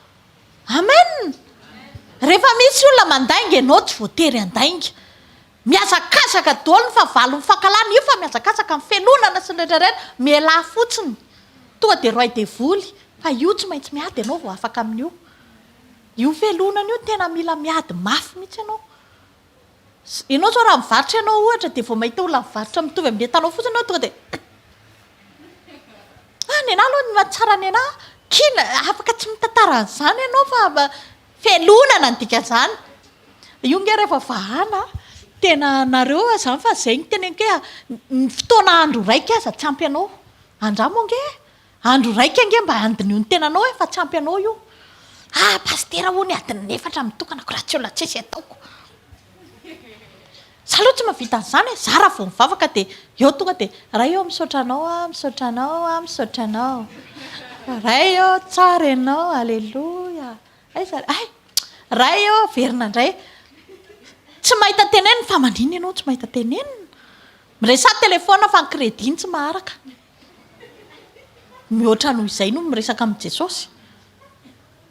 amen rehefa misy olona mandainga ianao tsy voatery andainga miazakazaka daholo ny favalo mifankalana io fa miazakazaka mifelonana sy rehetrarehetra miala fotsiny tonga de roay devoly fa io tsy maintsy miady ianao vao afaka amin'io io felonana io tena mila miady mafy mihitsy ianao zao raha mivarotra ianao ohatra de vao mahita olona mivarotra mitovy amin'ny entanao fotsiny anao tonga de ny anahy aloha ny matsara ny anahy kina afaka tsy mitantara an'izany ianao fa felonana ny dika zany io nge rehefa vahana tena nareo zany fa zay ny teneniko hoe ny fotoana andro raika aza tsy ampy anao andramo nge andro raika nge mba andiny io ny tenanao fa tsy ampy anao io pastera ho ny adiny 4 mitokana ko raha tsy olona tsisy ataoko za aloha tsy mahavita an'izany za raha vao mivavaka de eo tonga de raha eo misaotranao raha eo tsara ianao alleloia raha eo verina indray tsy mahita tenenina fa manina ianao tsy mahita tenenina miresa telefona fa ny crédit tsy maharaka mihoatra noho izay no miresaka amin'i Jesosy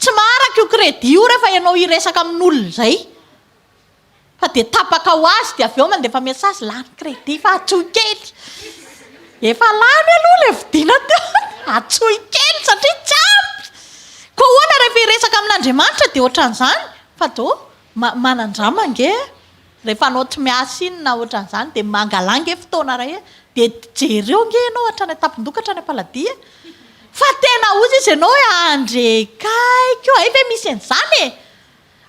tsy maharaka io crédit io rehefa ianao hiresaka amin'olona zay fa de tapaka ho azy de avy eo mandefa message lany crédit fa atsoy kely efa lany aloha le vidina teo atsoy kely satria tsy ampy ko hoana rehefa hiresaka amin'Andriamanitra de ohatran'izany fa do manandrama nge rehefa anao tsy miasa iny na ohatran'izany de mangalange fotoana ray de jereo nge ianao hatrany tapindoka hatrany am-paladia fa tena ozy izy ianao hoe andrekaiko ve misy an'izany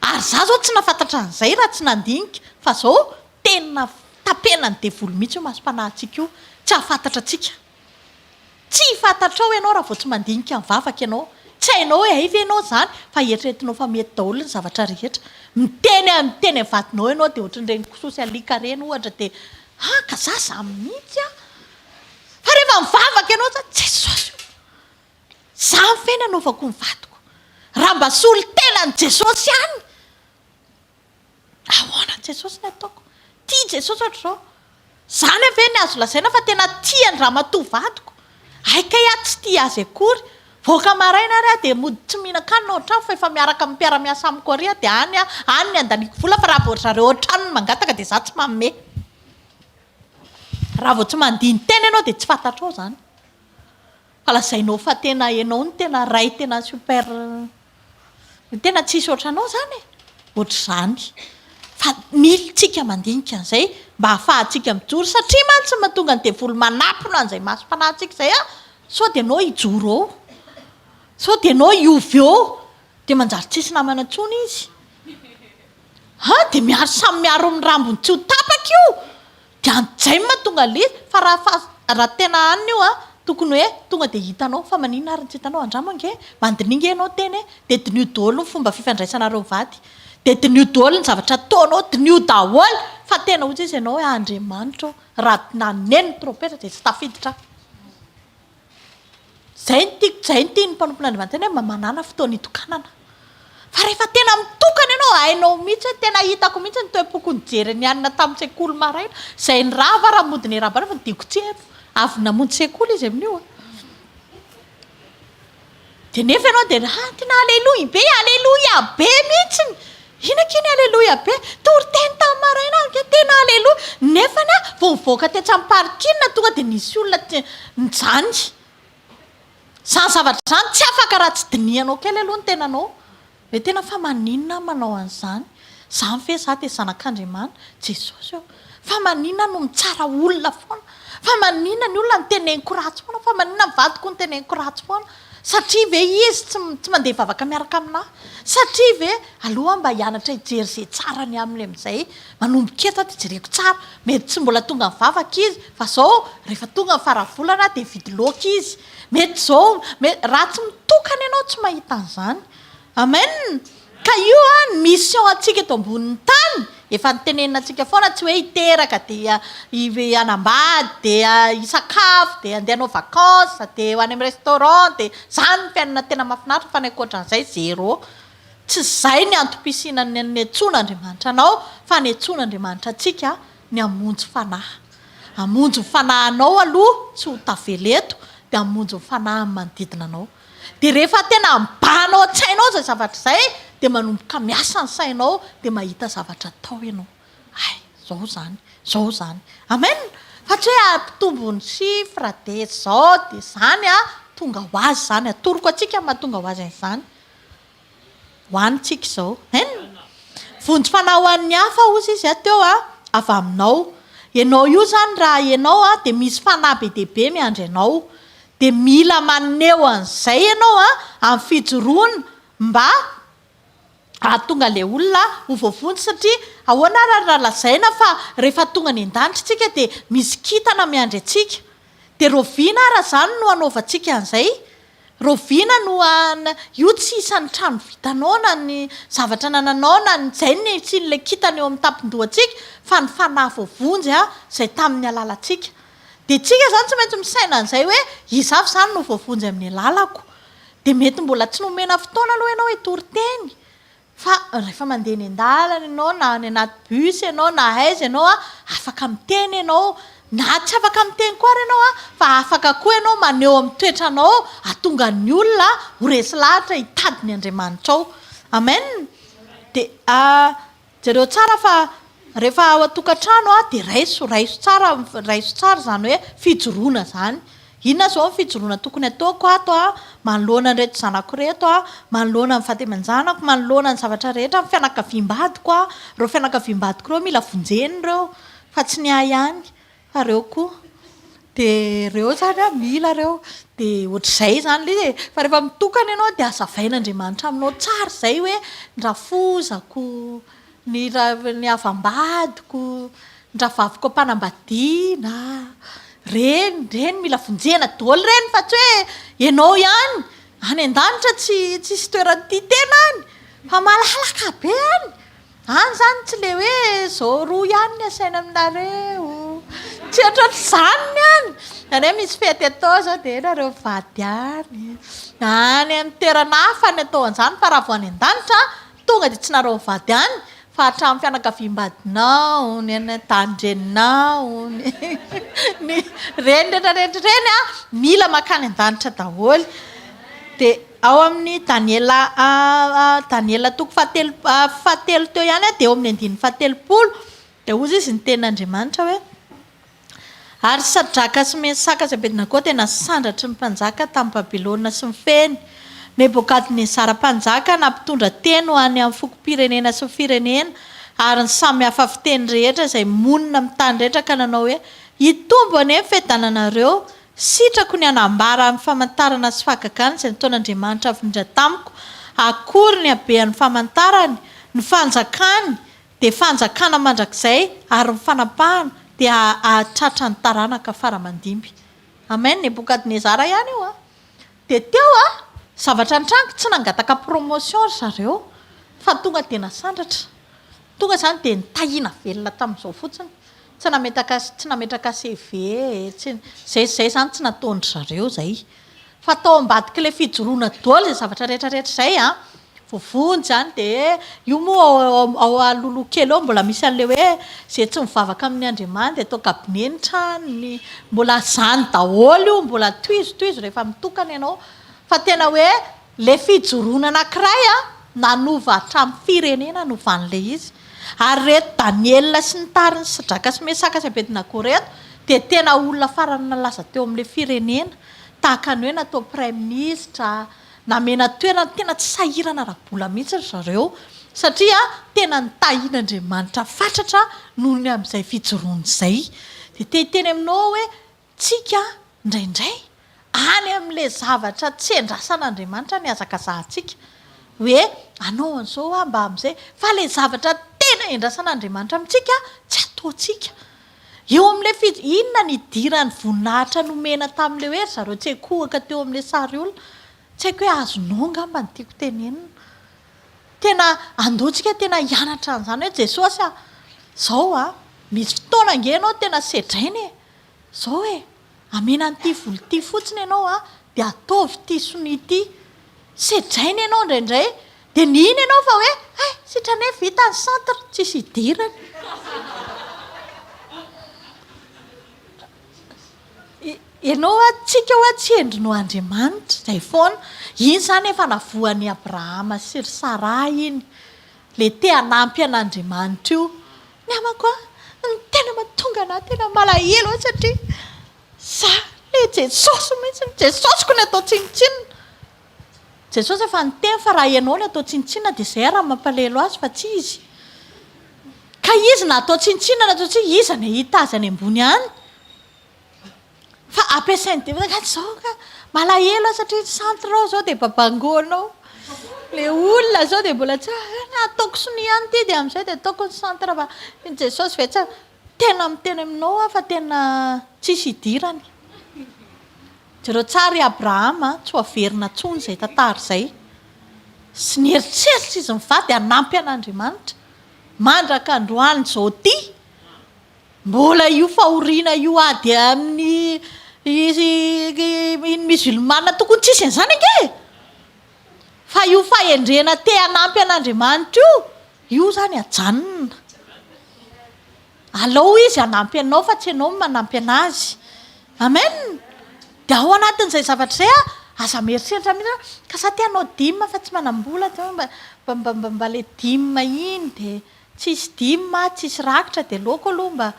ary za zao tsy nafantatra an'izay raha tsy nandinika fa zao tena tapena ny devoly mihitsy io masom-panahintsika io tsy hafantatra atsika tsy hifantatra ao ianao raha vao tsy mandinika mivavaka ianao tsy hainao hoe aive ianao zany fa eritreretinao fa mety daholo ny zavatra rehetra miteny vadinao ianao de ohatran'ireny kososy alika reny ohatra de ka za mihitsy fa rehefa mivavaka ianao za Jesosy za mifena anaovako ny vadiko raha mba solo tena ny Jesosy ihany ahoana ny Jesosy ny ataoko tia Jesosy ohatra zao zany ave ny azo lazaina fa tena tiany raha matoa vadiko aika tsy tia azy akory voaka maraina ary de mody tsy mihinan-kanina ao an-trano fa efa miaraka amin'ny mpiara-miasa amiko ary de any ny andaniko vola fa raha vao zareo an-trano ny mangataka de za tsy manome raha vao tsy mandiny tena ianao de tsy fantatra ao zany fa lazainao fa tena ianao ny tena ray tena super tena tsisy ohatranao zany ohatr'izany fa militsika mandinika an'izay mba hahafahantsika mijoro satria mantsy mahatonga ny devoly manapona an'izay masom-panahintsika zay sao de anao hijoro ao sao de anao hiovy eo de manjary tsisy namana antsony izy dia miaro samy miaro amin'ny rambony tsy ho tapaka io dia anjay mahatonga le fa raha tena anina io tokony hoe tonga dia hitanao fa maninona ary tsy hitanao andramange mandininga ianao teny dia dinio daholo ny fomba fifandraisanareo vady dia dinio daholo ny zavatra ataonao dinio daholo fa tena ozy izy ianao hoe Andriamanitra raha naneny ny trompetra dia tsy tafiditra zay ny tiany mpanompo n'Andriamanitra tena hoe manana fotoana itokanana fa rehefa tena mitokana ianao hainao mihitsy hoe tena hitako mihitsy ny toe-poko nijery ny anina tamin'ny sekoly maraina zay ny rava raha modiny rabana fa nidiko tsero avy namonjy sekoly izy amin'io dia nefa ianao dia tena aleloia be mihitsy inakiny aleloia be tory teny tamin'ny maraina ke tena aleloia nefany voavoaka tetsy amin'ny parikina tonga dia nisy olona nijany zany zavatra zany tsy afaka raha tsy dinianao kely aloha ny tenanao hoe tena fa maninona manao an'izany zany fe za dia zanak'Andriamanitra Jesosy eo fa maninona no mitsara olona foana fa maninona ny olona niteneniko ratsy foana fa maninona mivadiko niteneniko ratsy foana satria ve izy tsy mandeha vavaka miaraka aminahy satria ve aloha mba hianatra hijery zay tsara ny aminy amin'izay manomboka eto dia jereko tsara mety tsy mbola tonga mivavaka izy fa zao rehefa tonga ny faravolana dia vidy loaka izy mety zao raha tsy mitokana ianao tsy mahita an'izany amen ka io ny mission antsika eto ambonin'ny tany efa nitenenina antsika foana tsy hoe hiteraka dia hanambady dia hisakafo dia andeha hanao vakansa dia ho any amin'ny restaurant dia zany ny fiainana tena mahafinaritra fa ny ankoatran'izay zéro tsy zay ny antom-pisiana ny antsoan'Andriamanitra anao fa ny antsoan'Andriamanitra antsika ny hamonjy fanahy hamonjy ny fanahinao aloha tsy ho taveleto dia hamonjy ny fanahy manodidina anao dia rehefa tena mbanao an-tsainao zay zavatra izay dia manomboka miasa ny sainao dia mahita zavatra atao ianao zao zany amen fa tsy hoe ampitombony sifra dia zao dia zany tonga ho azy zany atoroko atsika mahatonga ho azy an'izany hoanitsika izao vonjy fanahy ho an'ny hafa ozy izy teo avy aminao ianao io zany raha ianao dia misy fanahy be dehibe miandry ianao dia mila maneho an'izay ianao amin'ny fijoroana mba tonga le olona ho voavonjy satria ahoana raha lazaina fa rehefa tonga ny an-danitra tsika dia misy kitana miandry atsika dia roviana raha zany no anaovantsika an'izay roviana no io tsy isan'ny trano vitanao na ny zavatra nananao na zay ny tsin'ilay kitana eo amin'ny tampon-dohantsika fa ny fanahy voavonjy zay tamin'ny alalantsika dia tsika zany tsy maintsy misaina an'izay hoe izavy zany no voavonjy amin'ny alalako dia mety mbola tsy nomena fotoana aloha ianao hoe tory teny fa rehefa mandeha ny an-dalana ianao na any anaty bus ianao na aiza ianao afaka miteny ianao na tsy afaka miteny koa ary ianao fa afaka koa ianao maneho amin'ny toetranao atonga ny olona ho resy lahatra hitady ny Andriamanitra ao amen dia jareo tsara fa rehefa ao an-tokantrano dia raiso tsara zany hoe fijoroana zany inona zao ny fijoroana tokony ataoko ato manoloana an'ireto zanako reto manoloana ny vady aman-janako manoloana ny zavatra rehetra ny fianakaviam-badiko reo fianakaviam-badiko reo mila vonjeny reo fa tsy ny ahy ihany fa reo koa dia reo zany mila reo dia ohatr'izay zany le fa rehefa mitokana ianao dia azavain'Andriamanitra aminao tsara izay hoe ny rafozako ny avambadiko ny ravaviko ampanambadiana reny mila vonjena daholo reny fa tsy hoe ianao ihany any an-danitra tsy toerany tena any fa malalaka be any zany tsy le hoe zao roa ihany ny asaina aminareo tsy ohatr'izany any any hoe misy fety atao zao dia nareo vady any amin'ny toerana hafa ny atao an'izany fa raha vo any an-danitra tonga dia tsy nareo vady any fa hatramin'ny fianakaviam-badinao ny tandreninao ny reny rehetrarehetra reny mila makany an-danitra daholo dia ao amin'ny Daniela toko fahatelo teo ihany dia eo amin'ny andininy fahatelopolo dia ozy izy ny tenin'Andriamanitra hoe ary Sadraka sy Mesaka sy Abednego dia nasandratry ny mpanjaka tamin'ny Babilôna sy ny feny Nebokadnezara mpanjaka nampitondra teny ho any amin'ny fokom-pirenena sy ny firenena ary ny samy hafa fiteny rehetra izay monina amin'ny tany rehetra ka nanao hoe hitombo any amin'ny fiadananareo sitrako ny anambara amin'ny famantarana sy fahagagana izay nataon'Andriamanitra avy nindra tamiko akory ny habehan'ny famantarany ny fanjakany dia fanjakana mandrakizay ary mifanapahana dia ahatratra ny taranaka faramandimby. Amen. Nebukadnezara ihany io a. Dia teo a zavatra nitrango tsy nangataka promotion zareo fa tonga dia nasandratra. Tonga zany dia nitahiana velona tamin'izao fotsiny. Tsy nametraka CV, zay zany tsy nataondry zareo zay. Fa tao ambadika ilay fijoroana daholo izay zavatra rehetrarehetra izay a. Vovony zany dia io moa ao alolo kely eo mbola misy an'ilay hoe zay tsy mivavaka amin'ny Andriamanitra dia atao kabine ny tranony, mbola zany daholo io, mbola toizotoizo rehefa mitokana ianao. Fa tena hoe ilay fijoroana anankiray a nanova hatramin'ny firenena novan'ilay izy. Ary reto Daniela sy ny tariny Sadraka sy Mesaka sy Abednego reto dia tena olona farany nalaza teo amin'ilay firenena, tahaka ny hoe natao prime ministre, namena toerana tena tsy sahirana rabola mihitsy zareo satria tena nitahiana Andriamanitra fatratra noho ny amin'izay fijoroana izay. Dia teny aminao hoe tsika indraindray any amin'ilay zavatra tsy endrasan'Andriamanitra ny azakazahantsika hoe anao an'izao mba amin'izay fa ilay zavatra tena endrasan'Andriamanitra amintsika tsy ataontsika. Eo amin'ilay inona ny idiran'ny voninahitra nomena tamin'ilay hoe zareo tsy ekohaka teo amin'ilay sary olona. Tsy haiko hoe azonao ngamba ny tiako tenenina. Tena andoantsika tena hianatra an'izany hoe Jesosy a, izao a, misy fotoana ange ianao tena sedrainy izao hoe amena an'ity vola ity fotsiny ianao a dia ataovy ity sonia ity. Sedrainy ianao indraindray dia nina ianao fa hoe sitrane vita ny centre tsisy idirany. Ianao a tsika hoa tsy endrino Andriamanitra izay foana. Iny zany efa navoan'i Abrahama sy ry Sara iny le te hanampy an'Andriamanitra io. Ny amako ny tena mahatonga anahy tena malahelo satria le Jesosy mihitsy, Jesosy ko ny atao tsinitsinina. Jesosy efa niteny fa raha ianao ny atao tsinitsinina dia izay raha mampalahelo azy fa tsy izy. Ka izy na atao tsinitsinina na atao tsy izy ny hita azy any ambony any. Fa ampiasainy dia zao ka malahelo satria centre ao zao dia babangonao. Le olona zao dia mbola tsy ataoko sonia ihany ity dia amin'izay dia ataoko ny centre fa Jesosy ve tsy tena miteny aminao fa tena tsisy idirany. Jereo tsara i Abrahama tsy ho averina intsony izay tantara izay. Sy nieritreritra izy mivady hanampy an'Andriamanitra. Mandraka androany izao ty mbola io fahoriana io ady amin'ny musulmana tokony tsisy an'izany ange. Fa io fahendrena te hanampy an'Andriamanitra io zany ajanona. Alao izy hanampy anao fa tsy ianao manampy anazy. Amen. Dia ao anatin'izay zavatra izay aza mieritreritra mihitsy ka sa te hanao dimy fa tsy manam-bola mba le dimy iny dia tsisy dimy tsisy rakitra dia aleoko aloha mba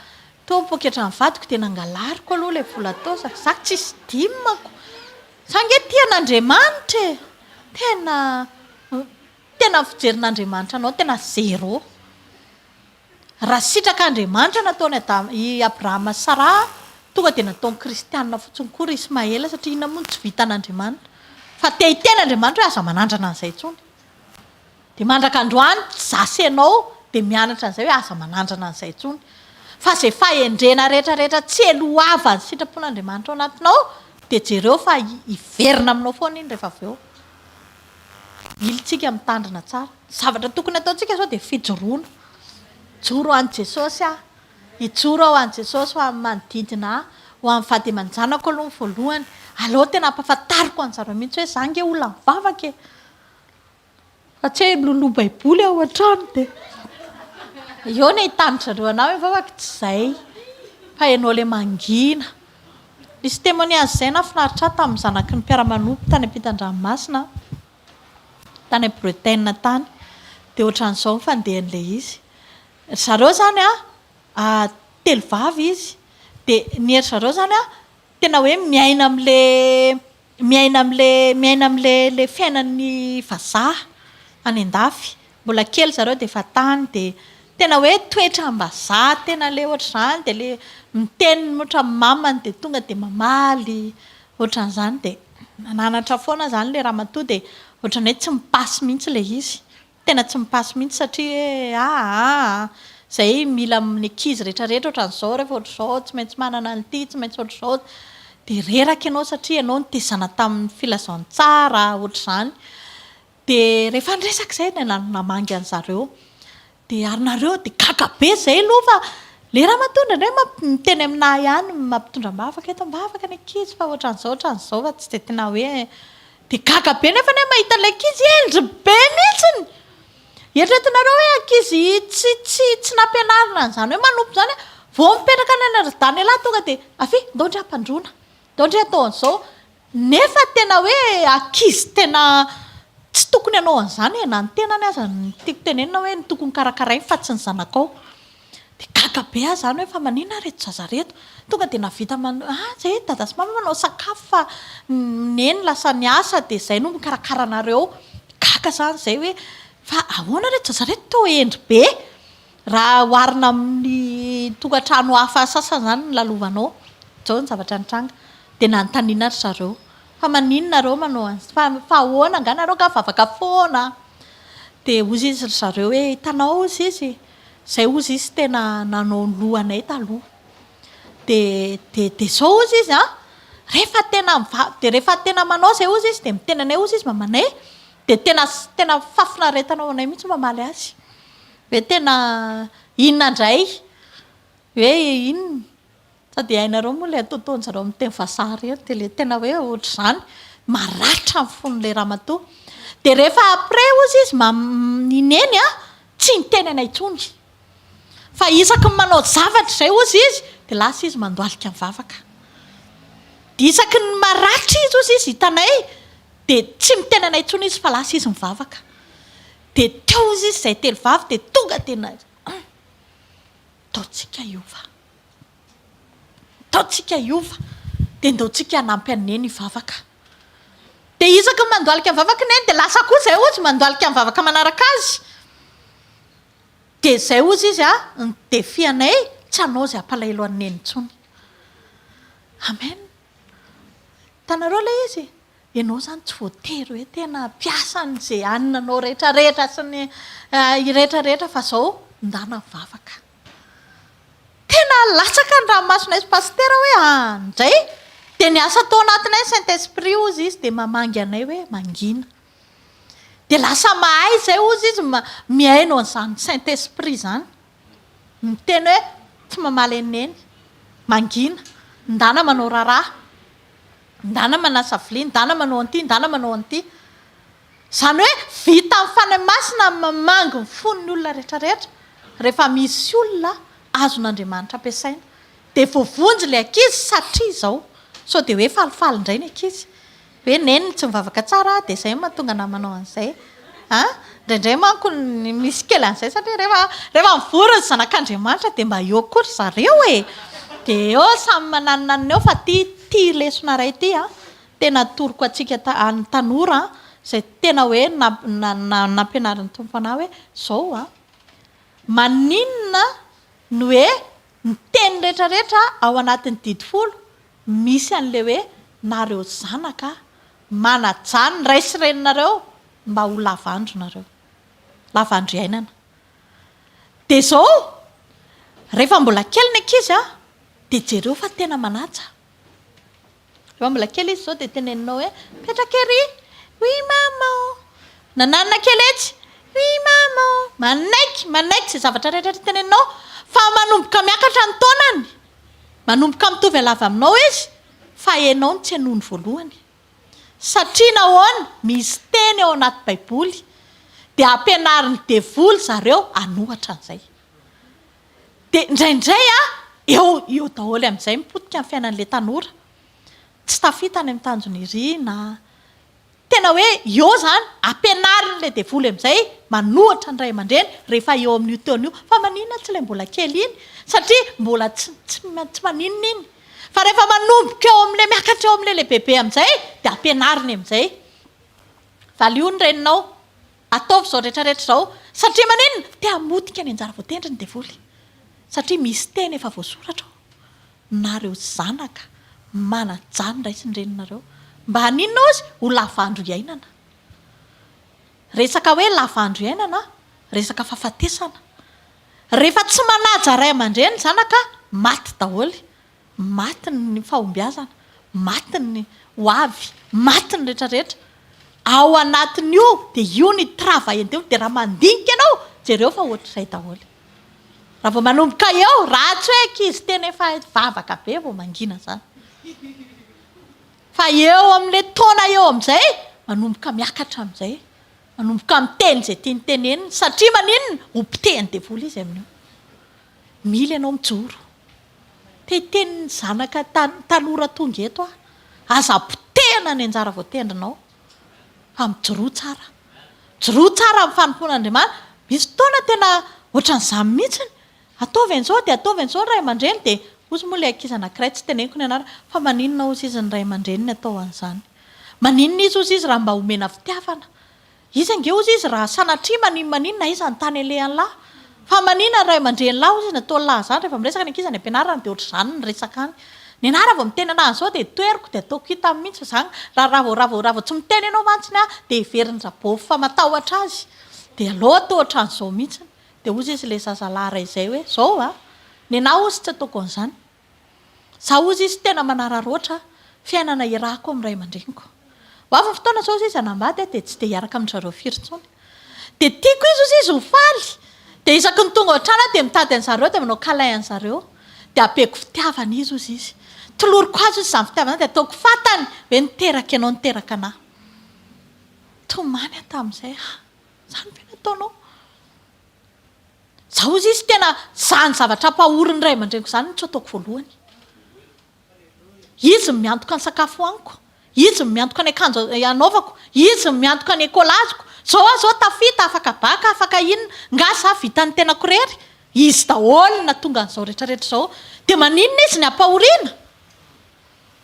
to poketra ny vadiko dia nangalariko aloha ilay vola tao za tsisy dimako. Za nge tian'Andriamanitra tena fijerin'Andriamanitra anao tena zéro. Raha sitraka Andriamanitra nataony i Abrahama sy Sara tonga dia nataony kristianina fotsiny koa ry Ismaela satria inona moa tsy vitan'Andriamanitra. Fa te hiten'Andriamanitra hoe aza manandrana an'izay intsony. Dia mandraka androany zasenao dia mianatra an'izay hoe aza manandrana an'izay intsony. Fa izay fahendrena rehetrarehetra tsy eloava ny sitrapon'Andriamanitra ao anatinao dia jereo fa hiverina aminao foana iny rehefa avy eo. Ilitsika mitandrina tsara. Zavatra tokony ataontsika zao dia fijoroana. Joro ho an'i Jesosy hijoro ao an'i Jesosy ho amin'ny manodidina ho amin'ny vady aman-janako aloha ny voalohany. Aleo tena ampahafantariko an'zareo mihitsy hoe za nge olona mivavaka fa tsy hoe loloha baiboly ao an-trano dia eo ny ahitany zareo anao hoe mivavaka tsy izay fa ianao ilay mangina. Nisy témoignage izay nafinaritra ahy tamin'ny zanaky ny mpiara-manompy tany ampitan-dranomasina tany Bretagne tany dia ohatran'izao ny fandehan'ilay izy. Zareo zany telo vavy izy dia ny ery zareo zany tena hoe miaina amin'ilay fiainan'ny vazaha any an-dafy. Mbola kely zareo dia efa tany dia tena hoe toetra am-bazaha tena le ohatr'izany dia le miteny ohatra mamany dia tonga dia mamaly ohatran'izany dia nananatra foana zany le ramatoa dia ohatran'ny hoe tsy mipasy mihitsy ilay izy tena tsy mipasy mihitsy satria zay mila amin'ny ankizy rehetrarehetra ohatran'izao rehefa ohatr'izao tsy maintsy manana an'ity tsy maintsy ohatr'izao dia reraka ianao satria ianao no tesana tamin'ny filazaon-tsara ohatr'izany dia rehefa niresaka izay namangy an'zareo dia ary nareo dia gaga be izay aloha fa le raha matondra indray miteny aminahy ihany mampitondra mbavaka eto mbavaka ny ankizy fa ohatran'izao fa tsy dia tena hoe dia gaga be nefa ny mahita ilay ankizy endry be mihitsiny eritreretinareo hoe ankizy tsy nampianarina an'izany hoe manompo izany vao mipetraka ny anadany alahy tonga dia afy ndaondry ampandrona ndaondry atao an'izao nefa tena hoe ankizy tena tsy tokony anao an'izany na ny tenany aza tiako tenenina hoe ny tokony karakarainy fa tsy ny zanakao dia gaga be azy zany hoe fa maninona reto zaza reto tonga dia navita zay dada sy mama manao sakafo fa neny lasa ny asa dia izay no mikarakara anareo gaga zany zay hoe fa ahoana reto zaza reto to endry be raha oharina amin'ny tokantrano hafa sasany zany ny lalovanao zao ny zavatra nitranga dia nanontaniana ry zareo fa maninona reo manao fa ahoana nga nareo ka vavaka foana dia ozy izy ry zareo hoe hitanao ozy izy zay ozy izy tena nanao ny lohanay taloha dia zao ozy izy dia rehefa tena manao zay ozy izy dia mitenanay ozy izy mamanay dia tena fafinaretanao anay mihitsy mamaly azy hoe tena inona indray hoe inona sady hainareo moa le ataotaonjareo amin'ny teny vazaha rery dia le tena hoe ohatr'izany maratra ny fon'ilay ramatoa dia rehefa après ozy izy nineny tsy niteny anay intsony fa isaky ny manao zavatra izay ozy izy dia lasa izy mandoalika mivavaka dia isaky ny maratra izy ozy izy hitanay dia tsy miteny anay intsony izy fa lasa izy mivavaka dia teo izy izy izay telo vavy dia tonga tena taontsika iova dia ndaontsika hanampy aneny hivavaka dia isaky ny mandoalika mivavaka neny dia lasa koa izay ozy mandoalika mivavaka manaraka azy dia izay ozy izy ndefianay tsy hanao izay hampalaelo aneny intsony amen tanareo ilay izy ianao zany tsy voatery hoe tena mpiasa n'izay aninanao rehetrarehetra sy ny rehetrarehetra fa zao ndana mivavaka tena latsaka ny ranomasonay sy pastera hoe anjay dia ny asa tao anatinay saint esprit ozy izy dia mamangy anay hoe mangina dia lasa mahay izay ozy izy mihaino an'izany saint esprit zany miteny hoe tsy mamaly eneny mangina ndana manao raharaha ndana manasa vilia ndana manao an'ity ndana manao an'ity izany hoe vita amin'ny fanahy masina mamangy ny fon'ny olona rehetrarehetra rehefa misy olona azon'Andriamanitra ampiasaina dia voavonjy ilay ankizy satria izao sao dia hoe falifaly indray ny ankizy hoe neny tsy mivavaka tsara dia izay mahatonga na manao an'izay indraindray manko misy kely an'izay satria rehefa mivory ny zanak'Andriamanitra dia mba eo kory zareo dia eo samy mananonanina eo fa ty lesona ray ity tena toroko atsika any tanora izay tena hoe nampianarin'ny tompo anahy hoe zao maninona no hoe miteny rehetrarehetra ao anatin'ny didifolo misy an'le hoe nareo zanaka manajany ray sy reninareo mba ho lavandro nareo lavandro iainana dia zao rehefa mbola kely ny ankizy dia jereo fa tena manaja rehefa mbola kely izy zao dia teneninao hoe petrakery oui mama nananina kely etsy oui mama manaiky izay zavatra rehetrarehetra teneninao fa manomboka miakatra ny taonany manomboka mitovy alava aminao izy fa ianao ny tsy hanohy ny voalohany satria nahoana misy teny ao anaty baiboly dia ampianariny devoly zareo anohatra an'izay dia indraindray eo daholo amin'izay mipotika amin'ny fiainan'ilay tanora tsy tafita any amin'ny tanjony irina tena hoe eo zany ampianariny ilay devoly amin'izay manohatra ny ray aman-dreny rehefa eo amin'io taona io fa maninona tsy ilay mbola kely iny satria mbola tsy maninona iny fa rehefa manomboka eo amin'ilay miakatra eo amin'ilay bebe amin'izay dia ampianariny amin'izay valio ny reninao ataovy izao rehetrarehetra izao satria maninona te hamotika ny anjara voatendry ny devoly satria misy teny efa voasoratra nareo zanaka manajany ray sy ny reninareo mba haninona ozy ho lavandro iainana resaka hoe lavandro iainana, resaka fahafatesana. Rehefa tsy manaja ray aman-dreny zanaka, maty daholo. Maty ny fahombiazana, maty ny hoavy, maty ny rehetrarehetra. Ao anatin'io dia io ny travail-ndeo, dia raha mandinika ianao jereo fa ohatr'izay daholo. Raha vao manomboka eo, raha tsy hoe ankizy tena efa vavaka be vao mangina zany. Fa eo amin'ilay taona eo amin'izay, manomboka miakatra amin'izay, manomboka miteny izay tiany tenenina, satria maninona ompitehany devoly izy amin'io. Mila ianao mijoro. Tetenin'ny zanaka tanora tonga eto aza potehana ny anjara voatendrinao. Fa mijoro tsara. Mijoro tsara amin'ny fanompoan'Andriamanitra. Misy fotoana tena ohatran'izany mihitsiny. Ataovy an'izao dia ataovy an'izao ny ray aman-dreny dia ozy moa ilay ankizy anankiray tsy teneniko ny anarana fa maninona ozy izy ny ray aman-dreny atao an'izany. Maninona izy ozy izy raha mba omena fitiavana. Izy ange ozy izy raha sanatria maninona izy antany alehan'ny lahy. Fa maninona ny ray aman-dreny lahy ozy izy natao lahy zany rehefa miresaka ny ankizy any am-pianarana dia ohatr'izany ny resaka any. Ny anara vao miteny anazy izao dia toeriko dia ataoko hita mihitsy izany raha vao tsy miteny ianao mantsiny dia heveriny rabovy fa matahotra azy. Dia aleo atao ohatran'izao mihitsy. Dia ozy izy ilay zazalahy ray izay hoe izao ny anahy ozy tsy ataoko an'izany. Zaho ozy izy tena manararoatra fiainana iarahako amin'ny ray aman-dreniko. Ho avy ny fotoana izao ozy izy hanambady dia tsy dia hiaraka amin'izareo firy intsony. Dia tiako izy ho faly. Dia isaky ny tonga ohatrana dia mitady an'zareo dia manao câlin an'zareo. Dia apeko fitiavana izy ozy izy. Toloriko azy izy izany fitiavana dia ataoko fantany hoe niteraka ianao niteraka anahy. Tomany tamin'izay izany ve nataonao? Zaho ozy izy tena izany zavatra ampahorin'ny ray aman-dreniko izany no tsy ataoko voalohany. Izy miantoka ny sakafo hoaniko, izy miantoka ny akanjo anaovako, izy miantoka ny écolaziko. Zao tafita afaka baka, afaka inona, ngasa vita ny tena korery. Izy daholo na tonga an'izao rehetrarehetra izao. Dia maninona izy ny ampahoriana?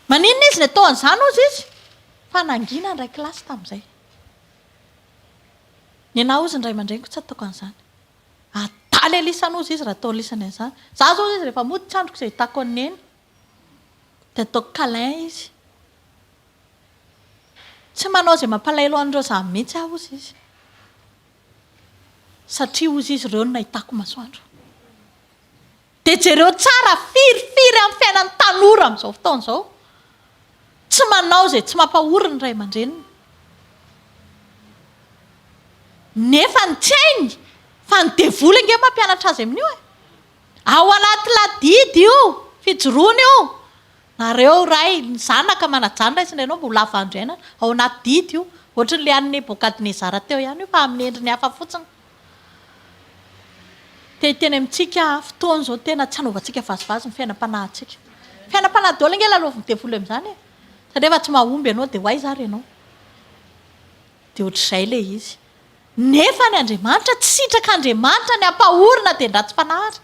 Maninona izy ny atao an'izany ozy izy? Fa nangina ny ray kilasy tamin'izay. Ny anahy ozy ny ray aman-dreniko tsy ataoko an'izany. Ataly alisan'ozy izy raha atao alisany an'izany. Za zao izy rehefa mody tsandroko izay hitako ny neny dia ataoko câlin izy. Tsy manao izay mampalahelo an'ireo zany mihitsy aho ozy izy. Satria ozy izy ireo no nahitako masoandro. Dia jereo tsara firifiry amin'ny fiainan'ny tanora amin'izao fotoana izao. Tsy manao izay tsy mampahoriny ny ray aman-dreniny. Nefa ny tsy hainy fa ny devoly ange mampianatra azy amin'io. Ao anaty ladidy io, fijoroana io. Nareo ray ny zanaka manajanona izy ianao mbola lavandro iainana. Ao anaty didy io. Ohatran'ilay an'ny Nebokadnezara teo ihany io fa amin'ny endriny hafa fotsiny. Teny amintsika fotoana izao tena tsy hanaovantsika vazivazy ny fiainam-panahintsika. Fiainam-panahy daholo ange lalaovin'ny devoly amin'izany. Satria efa tsy mahomby ianao dia hoaiza ary ianao. Dia ohatr'izay ilay izy. Nefa ny Andriamanitra tsy sitraka Andriamanitra ny ampahorina dia ratsy fanahy.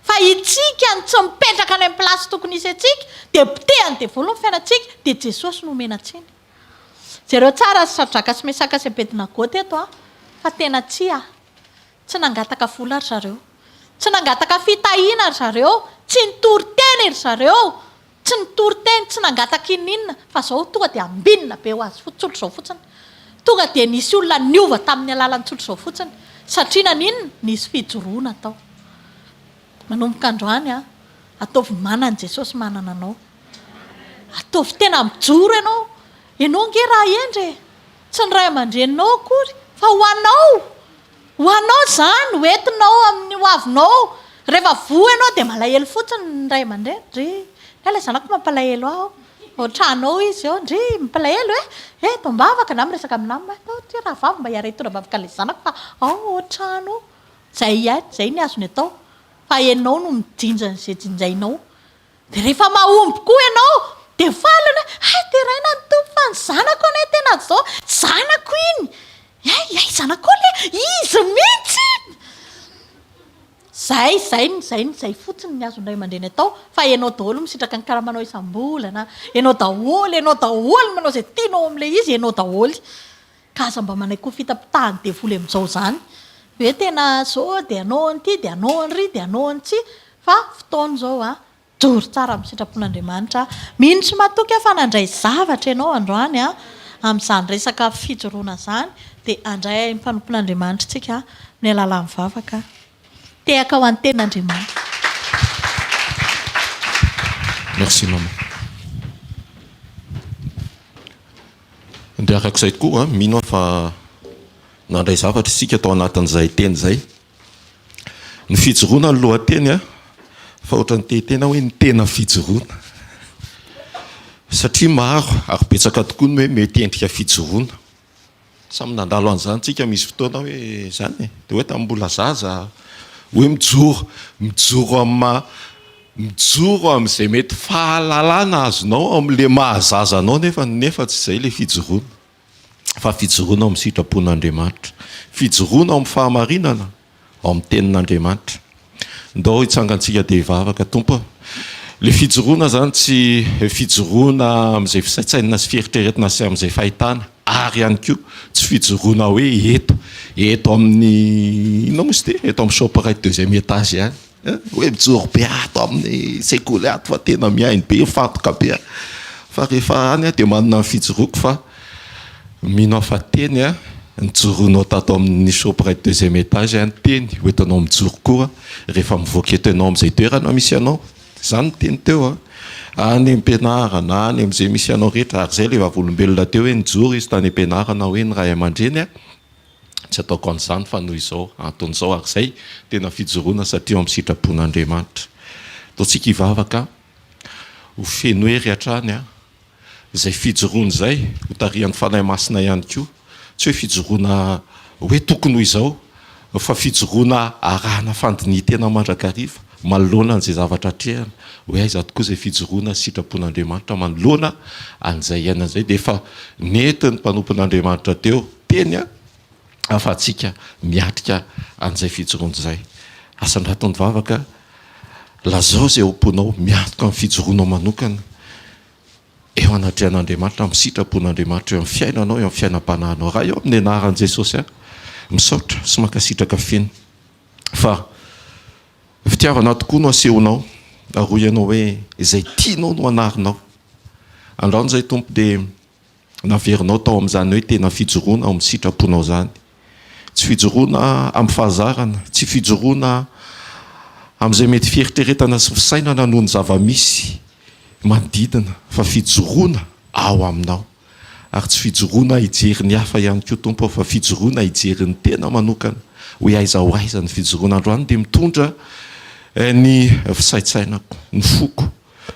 Fa itsika ny tsy mipetraka any amin'ny plasy tokony isy antsika dia potehany devoly ny fiainantsika dia Jesosy no omena tsiny. Jereo tsara sadraka sy mesaka sy Abednego teto fa tena tsy nangataka vola ary zareo. Tsy nangataka fitahiana ary zareo. Tsy nitory teny ary zareo. Tsy nitory teny, tsy nangataka inona fa izao tonga dia ambinina be ho azy tsotro izao fotsiny. Tonga dia nisy olona niova tamin'ny alalan'ny tsotro izao fotsiny. Satria naninona nisy fijoroana tao. Manomboka androany ataovy manana Jesosy manana anao. Ataovy tena mijoro ianao. Ianao nge raha endre. Tsy ny ray aman-dreninao akory fa ho anao. Ho anao izany, hoentinao amin'ny hoavinao. Rehefa voa ianao dia malahelo fotsiny ny ray aman-dreny. Ndry, ilay zanako mampalahelo aho. Ohatranao izy eo, ndry mampalahelo tombavaka na miresaka amin'amina. Ty raha vavy mba hiara hitondra bavaka ilay zanako fa ohatranao. Zay ny azony atao. Fa ianao no mijinja izay jinjainao. Dia rehefa mahomby koa ianao dia falana. Dia raina ny tompo fa ny zanako ane tena izao. Zanako iny. Zanako le izy mihitsy. Zay fotsiny ny azony ray aman-dreny atao. Fa ianao daholo misitraka ny karamanao isam-bolana. Ianao daholo manao izay tianao amin'ilay izy. Ianao daholo. Ka aza mba manay koa fitapitahany devoly amin'izao izany. Hoe tena zao dia anao an'ity, dia anao an'ry, dia anao an'tsy. Fa fotoana izao joro tsara amin'ny sitrapon'Andriamanitra. Mino tsy matoky fa nandray zavatra ianao androany amin'izany resaka fijoroana zany dia andray mpanompon'Andriamanitra tsika ny alalan'ny vavaka tehaka ho an'ny tenin'Andriamanitra. Merci maman. Dia arak'izay tokoa mino fa nandray zavatra isika atao anatin'izay teny izay. Ny fijoroana ny lohateny fa ohatran'ny tehin-tena hoe ny tena fijoroana. Satria maro ary betsaka tokoa ny hoe mety endrika fijoroana. Samy nandalo an'izany tsika misy fotoana hoe zany dia hoe tamin'ny mbola zaza hoe mijoro amin'izay mety fahalalana azonao amin'ilay mahazazanao nefa tsy izay ilay fijoroana. Fa fijoroana ao amin'ny sitrapon'Andriamanitra, fijoroana ao amin'ny fahamarinana ao amin'ny tenin'Andriamanitra. Ndao hitsangantsika dia hivavaka tompo. Le fijoroana zany tsy fijoroana amin'izay fisaitsainana sy fieritreretina sy amin'izay fahitana, ary ihany koa tsy fijoroana hoe eto amin'ny inona moa sy eto amin'ny shoprite deuxième étage ihany. Hoe mijoro be ato amin'ny sekoly ato fa tena miainy be fantoka be. Fa rehefa any dia manana ny fijoroako fa mino fa teny nijoroanao tato amin'ny shoprite deuxième étage ihany teny hoentinao mijoro koa rehefa mivoaka eto ianao amin'izay toerana misy anao. Zany teny teo any am-pianarana any amin'izay misy anao rehetra. Ary zay le vavolombelona teo hoe nijoro izy tany am-pianarana hoe ny ray aman-dreny tsy ataoko an'izany fa noho izao anton'izao. Ary zay tena fijoroana satria amin'ny sitrapon'Andriamanitra. Ataontsika hivavaka ho feno hery hatrany izay fijoroana izay ho tarihan'ny fanahy masina ihany koa. Tsy hoe fijoroana hoe tokony ho izao fa fijoroana arahana fandinitena mandrakariva manoloana an'izay zavatra atrehana hoe aiza tokoa izay fijoroana sitrapon'Andriamanitra manoloana an'izay iainana izay. Dia efa nentin'ny mpanompon'Andriamanitra teo teny afa-tsika miatrika an'izay fijoroana izay. Asan-dratony vavaka lazao izay omponao miatrika amin'ny fijoroanao manokana eo anatrehan'Andriamanitra, amin'ny sitrapon'Andriamanitra, eo amin'ny fiainanao, eo amin'ny fiainam-panahinao. Raha eo amin'ny anaran'i Jesosy misaotra sy mankasitraka feno fa fitiavana tokoa no asehonao aroy ianao hoe izay tianao no anarinao. Andraony izay tompo dia naverinao tao amin'izany hoe tena fijoroana ao amin'ny sitraponao zany. Tsy fijoroana amin'ny fahazarana, tsy fijoroana amin'izay mety fieritreretana sy fisainana noho ny zava-misy manodidina, fa fijoroana ao aminao. Ary tsy fijoroana hijery ny hafa ihany koa tompo fa fijoroana hijery ny tena manokana hoe aiza ho aiza ny fijoroana. Androany dia mitondra ny fisaitsainako, ny foko,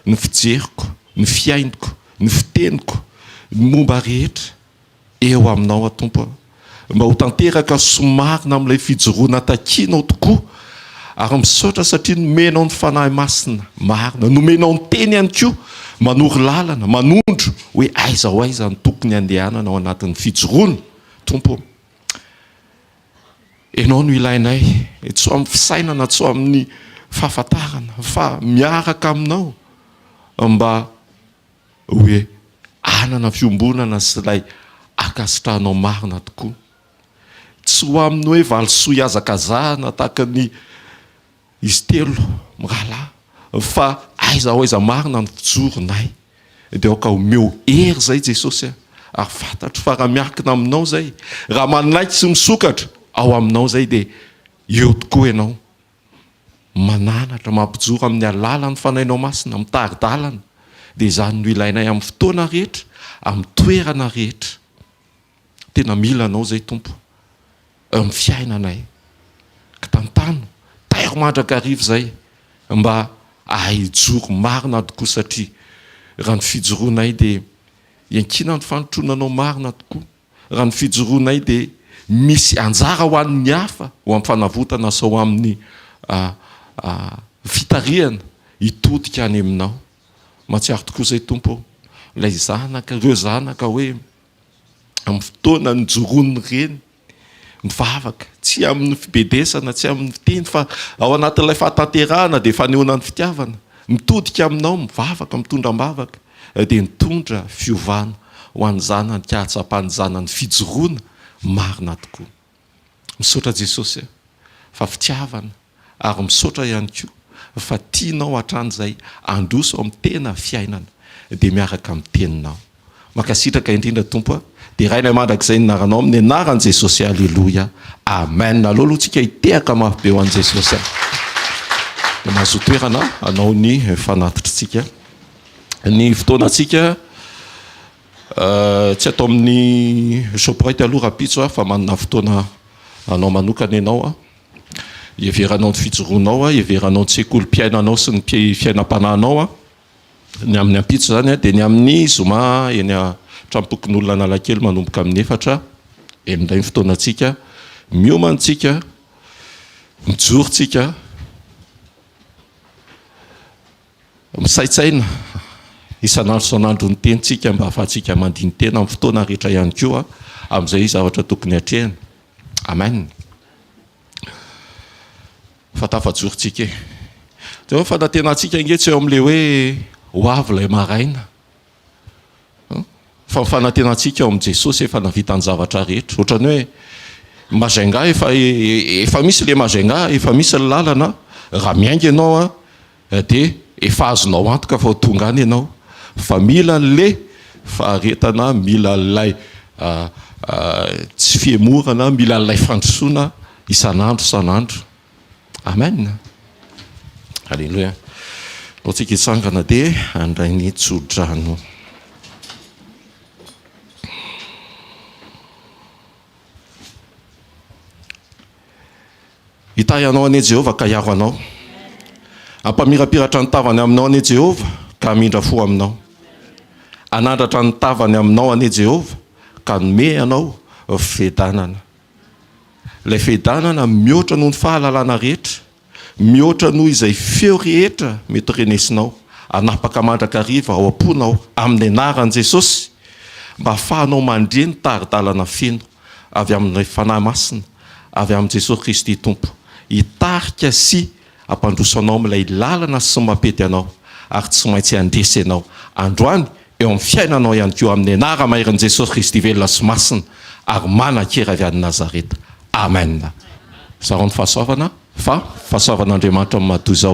ny fijeriko, ny fiainiko, ny fiteniko, ny momba rehetra eo aminao tompo, mba ho tanteraka somarina amin'ilay fijoroana takianao tokoa. Ary misaotra satria nomenao ny fanahy masina marina, nomenao ny teny ihany koa manoro lalana, manondro hoe aiza ho aiza ny tokony andehanana ao anatin'ny fijoroana tompo. Ianao no ilainay, tsy amin'ny fisainana, tsy amin'ny fahafantarana, fa miaraka aminao mba hoe anana fiombonana sy ilay akasitranao marina tokoa. Tsy ho amin'ny hoe valisoa hiazakazahana tahaka ny izy telo mirahalahy, fa aiza ho aiza marina ny fijoronay. Dia aoka omeo hery zay Jesosy ary fantatro fa raha miakina aminao zay, raha manaiky sy misokatra ao aminao zay dia eo tokoa ianao mananatra mampijoro amin'ny alalan'ny fanahinao masina, mitaridalana. Dia izany no ilainay amin'ny fotoana rehetra, amin'ny toerana rehetra. Tena mila anao zay tompo amin'ny fiainanay ka tantano tairo mandrakariva zay mba ahijoro marina tokoa. Satria raha ny fijoroanay dia iankina ny fanotronanao marina tokoa. Raha ny fijoroanay dia misy anjara ho an'ny hafa ho amin'ny fanavotana sa ho amin'ny fitariana hitodika any aminao. Mahatsiaro tokoa zay tompo ilay zanaka, ireo zanaka hoe amin'ny fotoana ny joroniny reny mivavaka, tsy amin'ny fibedesana, tsy amin'ny fiteny fa ao anatin'ilay fahatanterahana dia fanehoana ny fitiavana, mitodika aminao, mivavaka, mitondra-mbavaka dia nitondra fiovana ho an'ny zanany ka hatsapany zanany fijoroana marina tokoa. Misaotra Jesosy fa fitiavana ary misaotra ihany koa fa tianao hatran'izay androso amin'ny tena fiainana dia miaraka amin'ny teninao makasitraka indrindra tompo a dia rainay mandrakizay nynaranao amin'ny anaran' jesosy alleloia amen. aloha tsika hitehaka mafy be ho an' jesosy a dia mahazo toerana anao ny fanatitrytsika ny fotoanatsika tsy atao amin'ny soprite aloha rapitso a fa manana fotoana anao manokana ianao a ieveranao ny fijoroanao a ieveranao ny sekolim-piainanao sy ny fiainam-panahinao a ny amin'ny ampitso zany a dia ny amin'ny zoma eny a trampokon'olona analakely manomboka amin'ny 4 endray ny fotoanatsika miomantsika mijorontsika misaitsaina isan'andro san'andro ny tenitsika mba ahafahantsika mandiny tena amin'ny fotoana rehetra ihany koa amin'izay zavatra tokony hatrehany amen. Fa tafajorontsika e dia fanantenantsika inge tsy eo amin'ilay hoe ho avy ilay maraina fa fanantenantsika eo amin'i Jesosy efa navita ny zavatra rehetra ohatrany hoe mazainga efa misy le mazainga efa misy ny lalana raha miainga ianao a dia efa azonao antoka fa ho tonga any ianao fa mila le faharetana mila lay tsy fiemorana mila lay fandrosoana isan'andro san'andro amen. Alleluia. Tsika hitsangana dia andray ny tsodrano. Hita ianao ane Jehova ka hiaro anao, ampamirapiratra ny tavany aminao ane Jehova ka hamindra fo aminao, anandratra ny tavany aminao ane Jehova ka nome anao fivedanana. Ilay fivedanana mihoatra noho ny fahalalana rehetra, mihoatra noho izay feo rehetra mety renesinao, anapaka mandrakariva ao am-ponao amin'ny anaran'i Jesosy mba ahafahanao mandre ny taridalana feno avy amin'ny fanahy masina avy amin'i Jesosy Kristy Tompo, hitarika sy ampandroso anao amin'ilay lalana sy mampety anao ary tsy maintsy handresy anao androany eo amin'ny fiainanao ihany koa amin'ny anara-mairin'i Jesosy Kristy velona sy masina ary manan-kera avy any Nazareta amen. Zarao ny fahasoavana fa fahasoavan'Andriamanitra amin'ny mahadoza